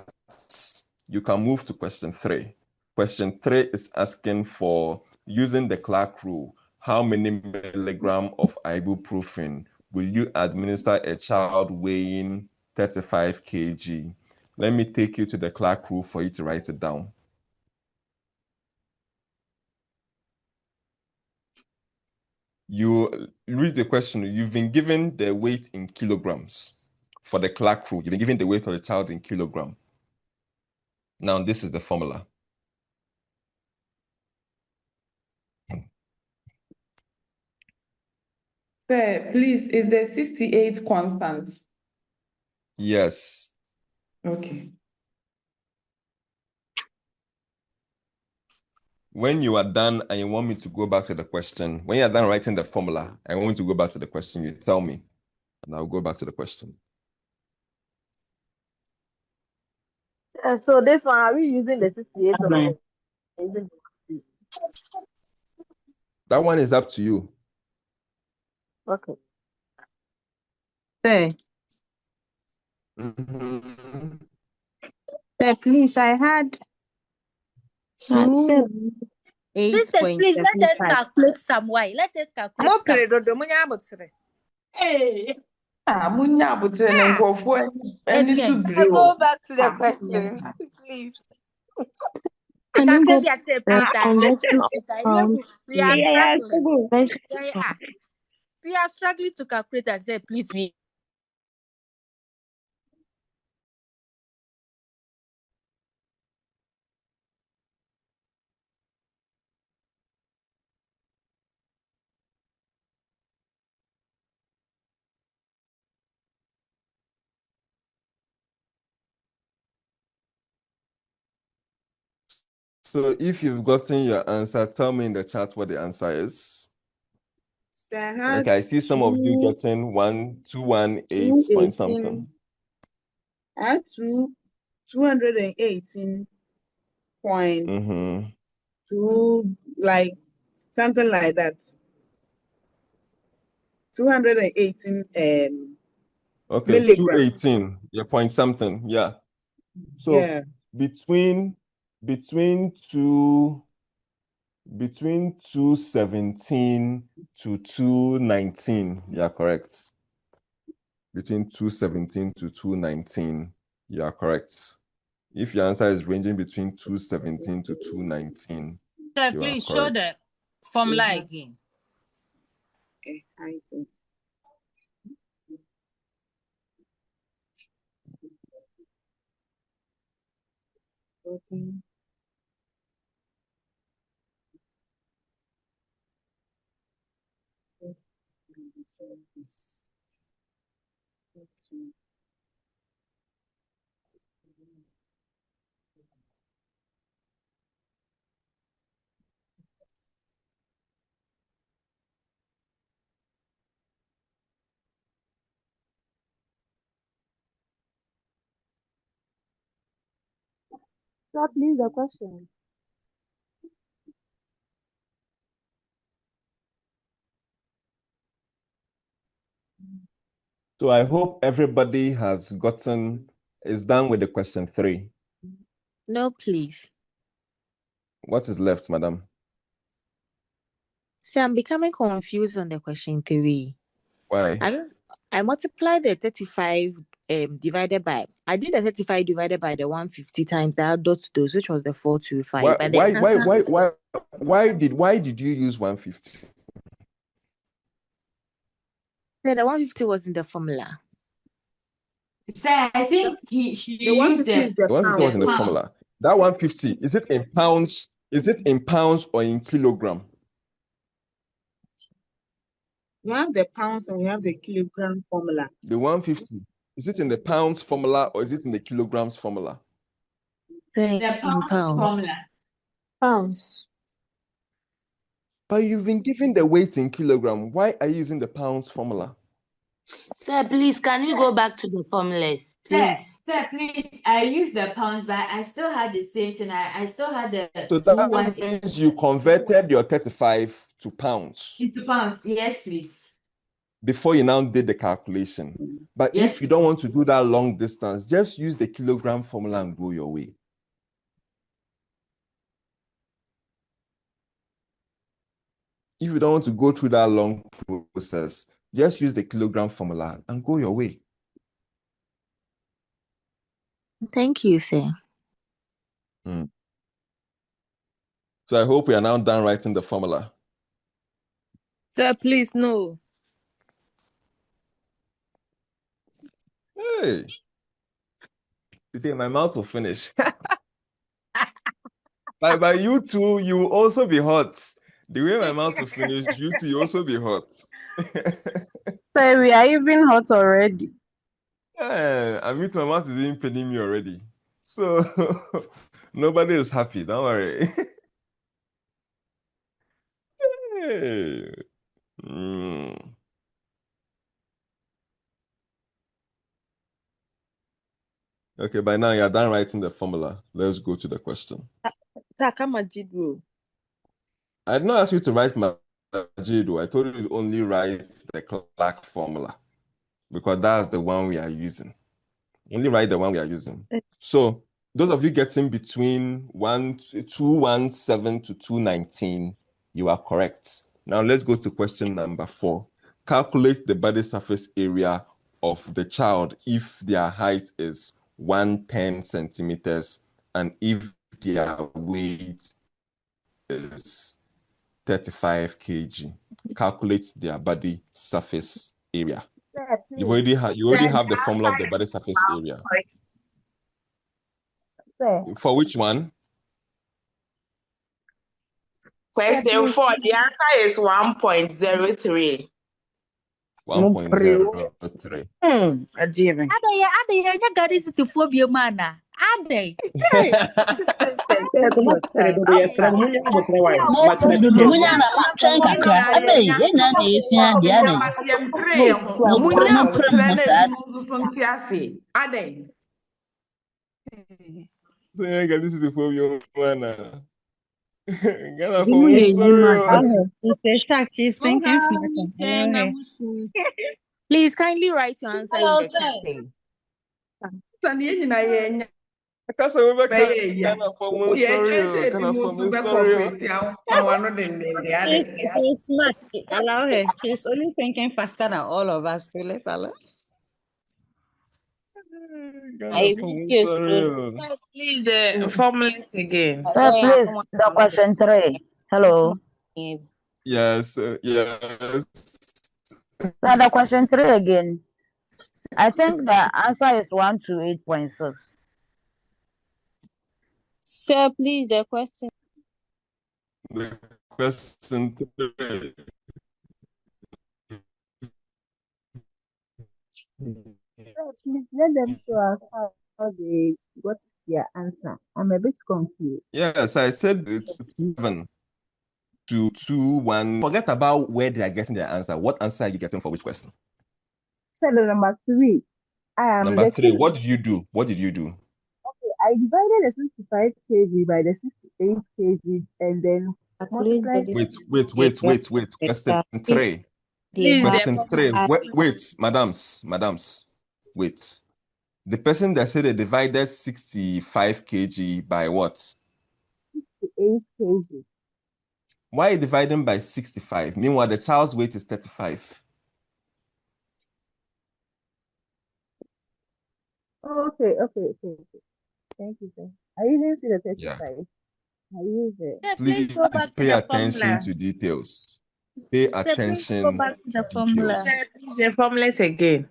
you can move to question 3. Question 3 is asking for, using the Clark rule, how many milligram of ibuprofen will you administer a child weighing 35 kg? Let me take you to the Clark rule for you to write it down. You read the question. You've been given the weight in kilograms for the Clark rule. You've been given the weight of the child in kilogram. Now, this is the formula. Sir, please, is the 68 constant? Yes. Okay. When you are done and you want me to go back to the question, when you are done writing the formula, I want to go back to the question, you tell me, and I'll go back to the question. So this one, are we using the 68 or using the... That one is up to you. Okay. Sir. Sir, please, I had Sir, 8.75. please let us calculate some way. Let us calculate some. Hey, munya butene nkofo ani Etienne, subire Go o. back to the question, please. I don't go can't say please. conversion We are struggling. conversion. We are struggling to calculate and say, please, we. So if you've gotten your answer, tell me in the chat what the answer is. Okay, I see some of you getting 218 point something. I had 218 points. Like something like that. 218 okay, milligrams. 218, yeah, point something, yeah. So Yeah. between 217 to 219, you are correct. Between 217 to 219, you are correct. If your answer is ranging between 217 to 219, Sir, please show the formula again. Okay, I think. Okay. Sir, please, the question. So I hope everybody is done with the question 3. No, please. What is left, madam? See, I'm becoming confused on the question 3. Why? I multiplied the 35 divided by, I did the 35 divided by the 150 times the adult dose, which was the 425. Why did you use 150? Sir, the 150 was in the formula. Sir, I think she The used 150 is the 150 was in the pound. formula. That 150, is it in pounds? Is it in pounds or in kilogram? We have the pounds and we have the kilogram formula. The 150, is it in the pounds formula or is it in the kilograms formula? In pounds. Formula. Pounds. But you've been given the weight in kilogram. Why are you using the pounds formula? Sir, please, can you go back to the formulas, please? Sir, please. I used the pounds, but I still had the same thing. I still had the So that means you converted your 35 to pounds. into pounds. Yes, please. Before you now did the calculation. But Yes, if you don't want to do that long distance, just use the kilogram formula and go your way. If you don't want to go through that long process, just use the kilogram formula and go your way. Thank you, sir. So I hope we are now done writing the formula. Sir, please, no. Hey, today my mouth will finish. By you two, you will also be hot. The way my mouth will finish, you two, you also be hot. So we are even hot already. Yeah, I mean, my mouth is even paining me already. So nobody is happy. Don't worry. Hey. Okay, by now you're done writing the formula. Let's go to the question. I did not ask you to write Majidu. I told you to only write the Clark formula because that's the one we are using. Only write the one we are using. So those of you getting between 217 to 219, you are correct. Now let's go to question number 4. Calculate the body surface area of the child if their height is 110 centimeters and if their weight is 35 kg. Calculate their body surface area. You already have the formula of the body surface area. For which one? Question 4, the answer is 1.03. 1.03. This is the phobia man. She's thinking smarter. Please kindly write your answer in the chat. She's smart. Allow her. She's only thinking faster than all of us. So let's allow. Please, the formulas again. Please, the question 3. Hello. Yes, yes. So the question 3 again. I think the answer is 128.6. Sir, please, the question. The question 3. Please let them show us how they got their answer. I'm a bit confused. Yes, I said it's 7 to 2, 1. Forget about where they are getting their answer. What answer are you getting for which question? So the number 3. Number 3. What did you do? Okay, I divided the 65 kg by the 68 kg and then multiplied. Wait. Question 3. Question 3. Wait, madams. Wait. The person that said they divided 65 kg by what? 68 kg. Why are you dividing by 65? Meanwhile, the child's weight is 35. Oh, okay. Thank you, sir. I didn't see the 35. Yeah. I use it. Please pay attention to details. Pay Sir, please go attention back to the to formula. details. The formulas again.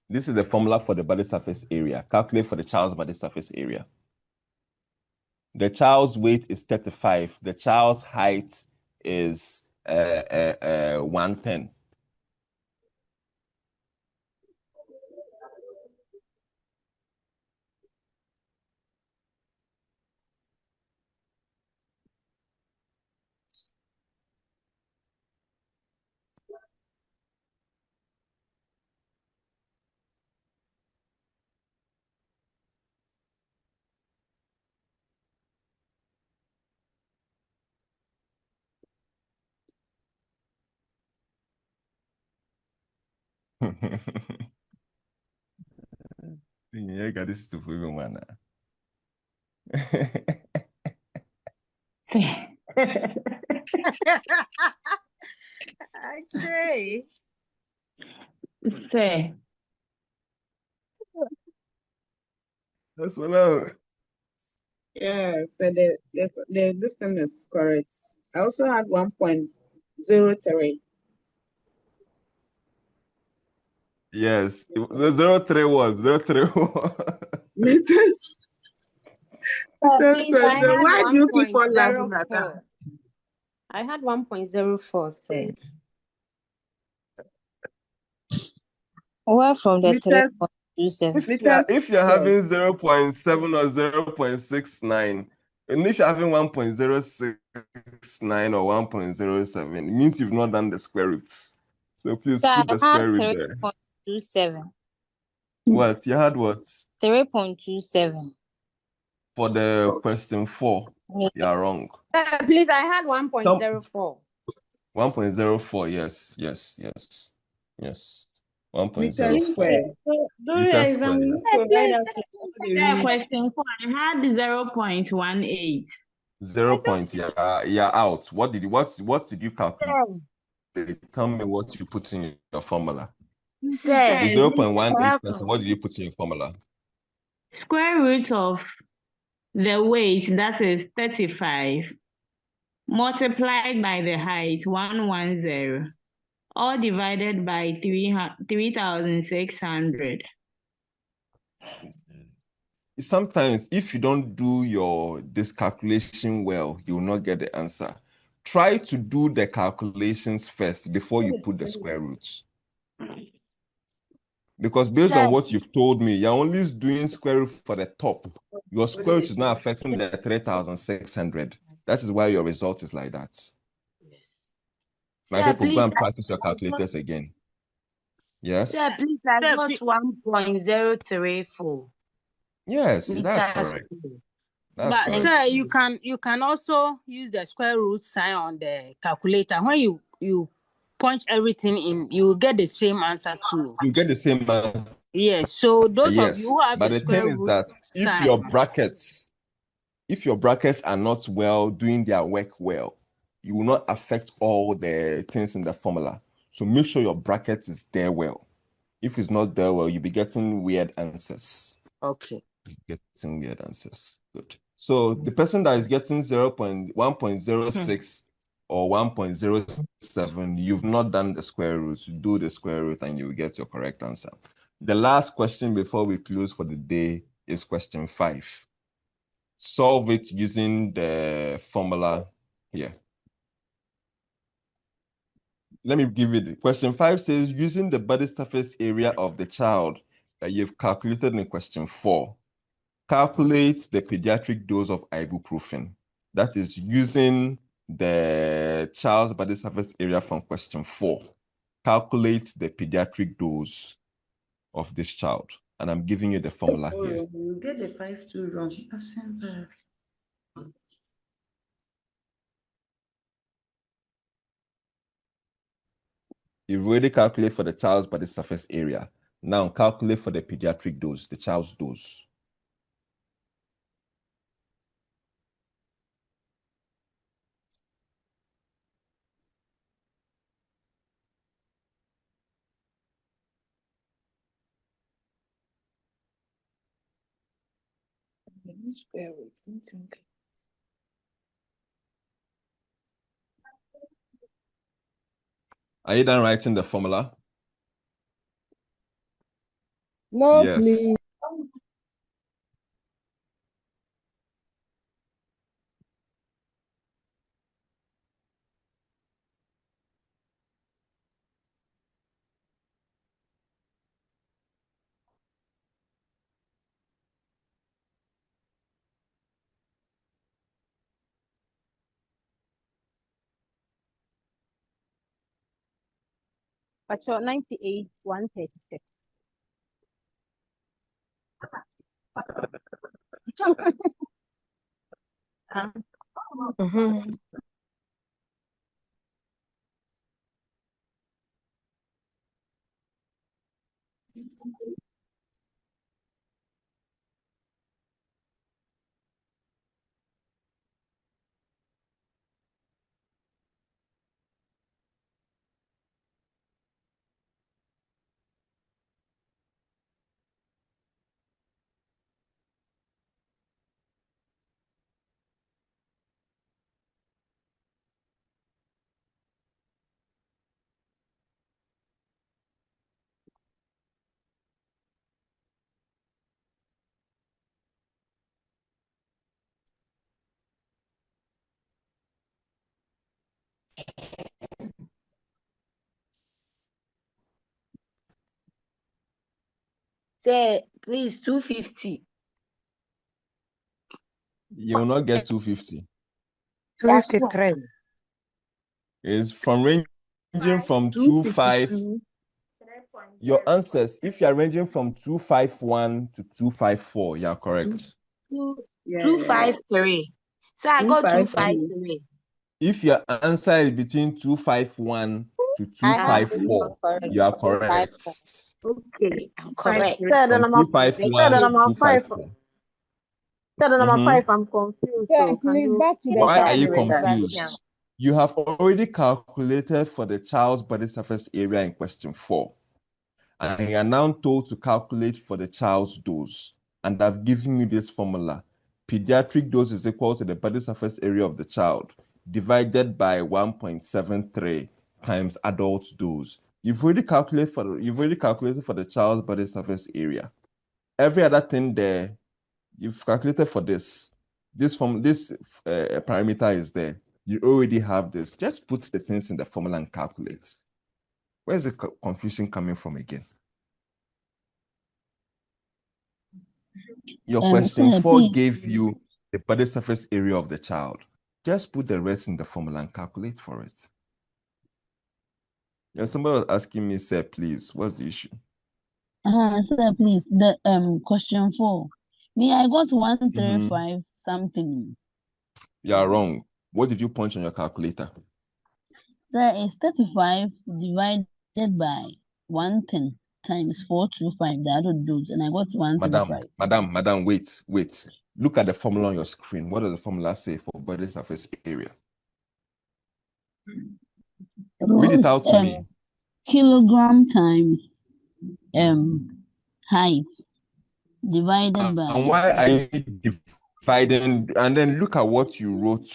This is the formula for the body surface area. Calculate for the child's body surface area. The child's weight is 35. The child's height is 110. Yeah, got this to for one. Actually. Say. That's what I. Yeah, so the distance is correct. I also had 1.03. Yes. 03 was 03 meters. Meters Please, squared. I So had why do you keep on laughing at 1.04. us? I had 1.04, sir. Where from the Meters. 3.27? If you're having 0.7 or 0.69, and if you're having 1.069 or 1.07, it means you've not done the square root. So please So put I the had square root there. 3.27. What? You had what? 3.27. For the question 4, Yeah. you are wrong. Please, I had 1.04. 1.04, yes. 1.04. Meters squared. During Meters exam, square, we yeah. need to provide us with all the reasons. Question 4. I had 0.18. 0 point, yeah, out. What did you calculate? Tell me what you put in your formula. Sir, The 0.18%, what did you put in your formula? square root of the weight, that is 35, multiplied by the height, 110, all divided by 3,600. Sometimes if you don't do this calculation well, you will not get the answer. Try to do the calculations first before you put the square roots. Because based on what you've told me, you're only doing square root for the top. Your square root is not affecting the 3,600. That is why your result is like that. My people, go and practice your calculators again. Yes? Sir, please, I got 1.034. Yes, that's correct. That's But correct. sir, you can also use the square root sign on the calculator. When you punch everything in, you will get the same answer too. You get the same answer. Yes. So those of you who have but the the square thing is root that if sign, your brackets are not doing their work well, you will not affect all the things in the formula. So make sure your bracket is there well. If it's not there well, you'll be getting weird answers. Okay. Getting weird answers. Good. So the person that is getting 1.06 or 1.07, you've not done the square root. Do the square root and you will get your correct answer. The last question before we close for the day is question 5. Solve it using the formula here. Let me give it. Question 5 says, using the body surface area of the child that you've calculated in question 4, calculate the pediatric dose of ibuprofen. That is using the child's body surface area from question 4. Calculate the pediatric dose of this child. And I'm giving you the formula here. You get the 5-2 wrong. That's simple. You've already calculated for the child's body surface area. Now calculate for the pediatric dose, the child's dose. Are you done writing the formula? No, Yes. please. But 98, 136. Say, please, 250. You will not get 250. 253. It's from ranging from 25. 252. Your answers, if you are ranging from 251 to 254, you are correct. 253. So I got 253. If your answer is between 251 to I have to be 254, correct. you are correct. Okay, I'm correct. Said the From number, 251 said the to number 5. 254. Said the number Mhm. 5. I'm confused. Sir, So can please, you back to the Why are you calculator. confused? You have already calculated for the child's body surface area in question 4. And you are now told to calculate for the child's dose. And I've given you this formula. Pediatric dose is equal to the body surface area of the child divided by 1.73 times adult dose. You've already calculated for the child's body surface area. Every other thing there, you've calculated for this. This parameter is there. You already have this. Just put the things in the formula and calculate. Where's the confusion coming from again? Your question Sir, 4 please. gave you the body surface area of the child. Just put the rest in the formula and calculate for it. Yeah, somebody was asking me, sir, please, what's the issue? Sir, please. The question 4. Me, I got 135 something. You are wrong. What did you punch on your calculator? There is 35 divided by 110 times 425, the adult dose, and I got 135. Madam, wait. Look at the formula on your screen. What does the formula say for body surface area? Read it out to me. Kilogram times height divided by. And why are you dividing? And then look at what you wrote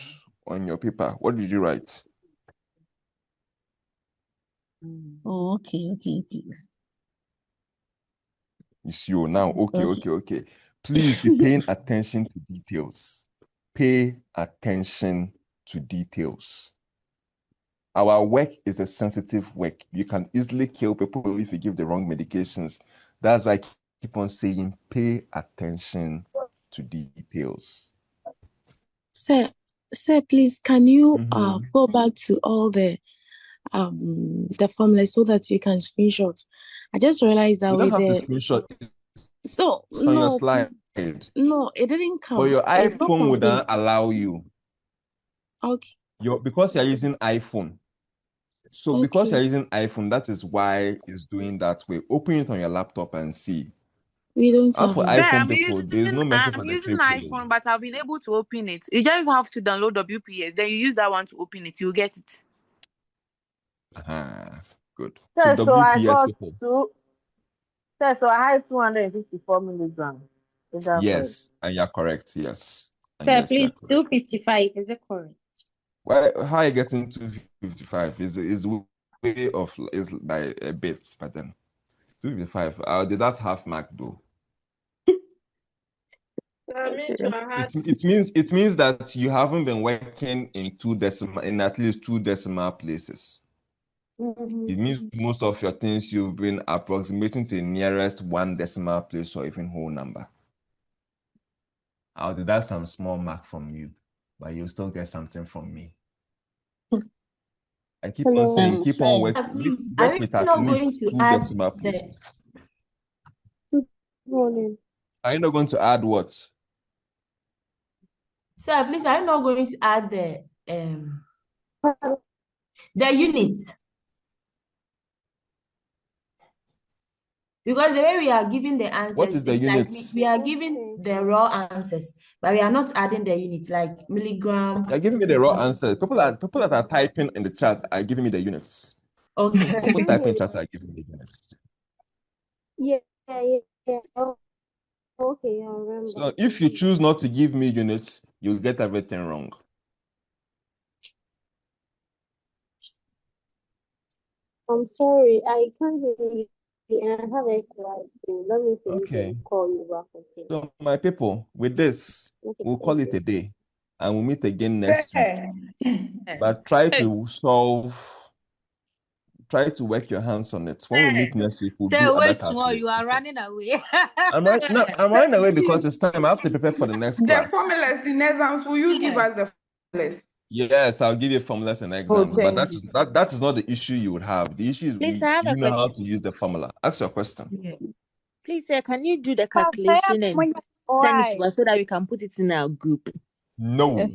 on your paper. What did you write? Oh, okay. You see, now, okay. Please be paying attention to details. Pay attention to details. Our work is a sensitive work. You can easily kill people if you give the wrong medications. That's why I keep on saying pay attention to details. Sir, please, can you go back to all the formula so that you can screenshot? I just realized that You don't with have to the screenshot. so It's on your no, slide. no, it didn't come. But your It's not iPhone would not complete. allow you. Okay. Because you're using iPhone. So because Okay. you're using iPhone, that is why it's doing that way. Open it on your laptop and see. We don't As have for it. Sir, iPhone people, there's no message for I'm the using triple. iPhone, but I've been able to open it. You just have to download WPS. Then you use that one to open it. You'll get it. Good. Sir, So so I WPS got people. Sir, so I had 254 milligrams. Is that correct? Yes, and you're correct. Yes. And Sir, yes, please, you're correct. 255. Is it correct? Why? How are you getting 255? Is way of is by a bit, but then 255. I'll deduct half mark though. It means that you haven't been working in at least 2 decimal places. It means most of your things you've been approximating to the nearest 1 decimal place or even whole number. I'll deduct some small mark from you, but you'll still get something from me. I keep on saying, keep on working. Work with at least 2 decimal places. Are you not going to add what? Sir, please, are you not going to add the unit? Because the way we are giving the answers, what is the unit? Like we are giving the raw answers, but we are not adding the units like milligram. You're giving me the raw answers. People that are typing in the chat are giving me the units. Okay. People typing in chat are giving me the units. Yeah. Oh, okay, I remember. So if you choose not to give me units, you'll get everything wrong. I'm sorry, I can't hear you. I have a class. Let me finish and call you back, okay? So my people, with this, we'll call it a day and we'll meet again next week. But try to work your hands on it. When we meet next week, we'll do other calculations. You are running away. I'm running away because it's time. I have to prepare for the next class. The formulas in exams, will you give us the formulas? Yes, I'll give you formulas in exams, but that is not the issue you would have. The issue is Please, I have you a know how question. to use the formula. Ask your question. Yeah. Please, sir, can you do the calculation and send it to us so that we can put it in our group? No.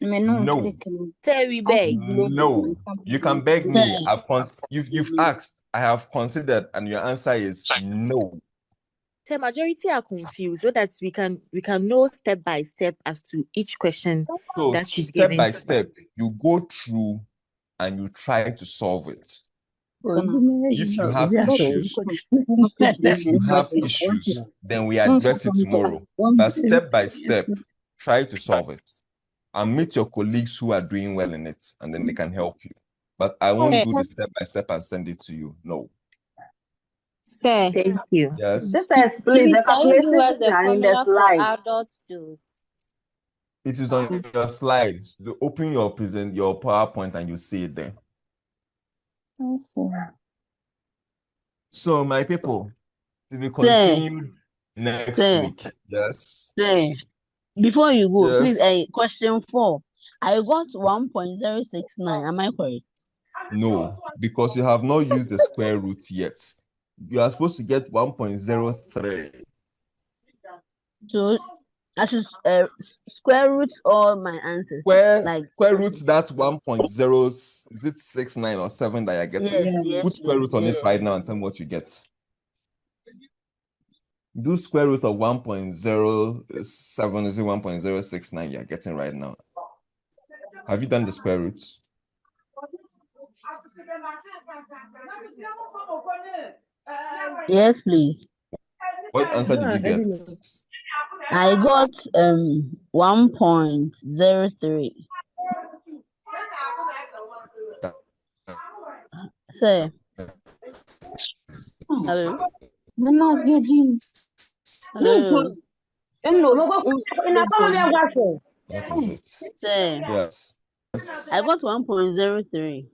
No. Sir, we beg. No. You can beg me. You've asked. I have considered, and your answer is no. The majority are confused, so that we can know step by step as to each question that she's step by given. step, you go through and you try to solve it. If you have issues, then we address it tomorrow. But step by step, try to solve it. And meet your colleagues who are doing well in it, and then they can help you. But I won't do the step by step and send it to you. No. Sir, thank you. Yes. Just explain the Can you give us calculations the are in the formula for slide. adult dose? It is on your slides. You open your PowerPoint and you see it there. So my people, we will continue next week. Yes. Before you go, please, question 4. I got 1.069. Am I correct? No, because you have not used the square root yet. You are supposed to get 1.03. So I should square root all my answers. Square root that 1.0, is it 69 or 7 that you're getting? Yes, Put square root on it right now and tell me what you get. Do square root of 1.07, is it 1.069 you're getting right now? Have you done the square root? Yes, please. What answer did you get? I got 1.03. Say. Hello. Hello. That is it. Say. Yes. I got 1.03.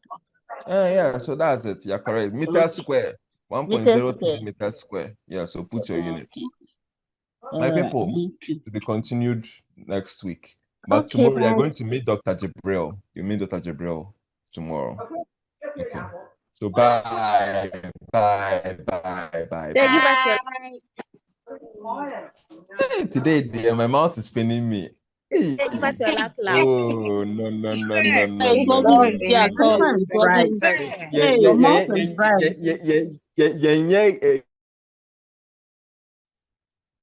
Yeah, so that's it. You're correct. Meter square. 1.03 meters square. Yeah, so put your units. My people, to be continued next week. But tomorrow we are going to meet Dr. Jibril. You meet Dr. Jibril tomorrow. Okay. So bye. Give us your... Hey, today, my mouth is spinning me. Give us your last laugh. Oh, no. Your mouth is dry.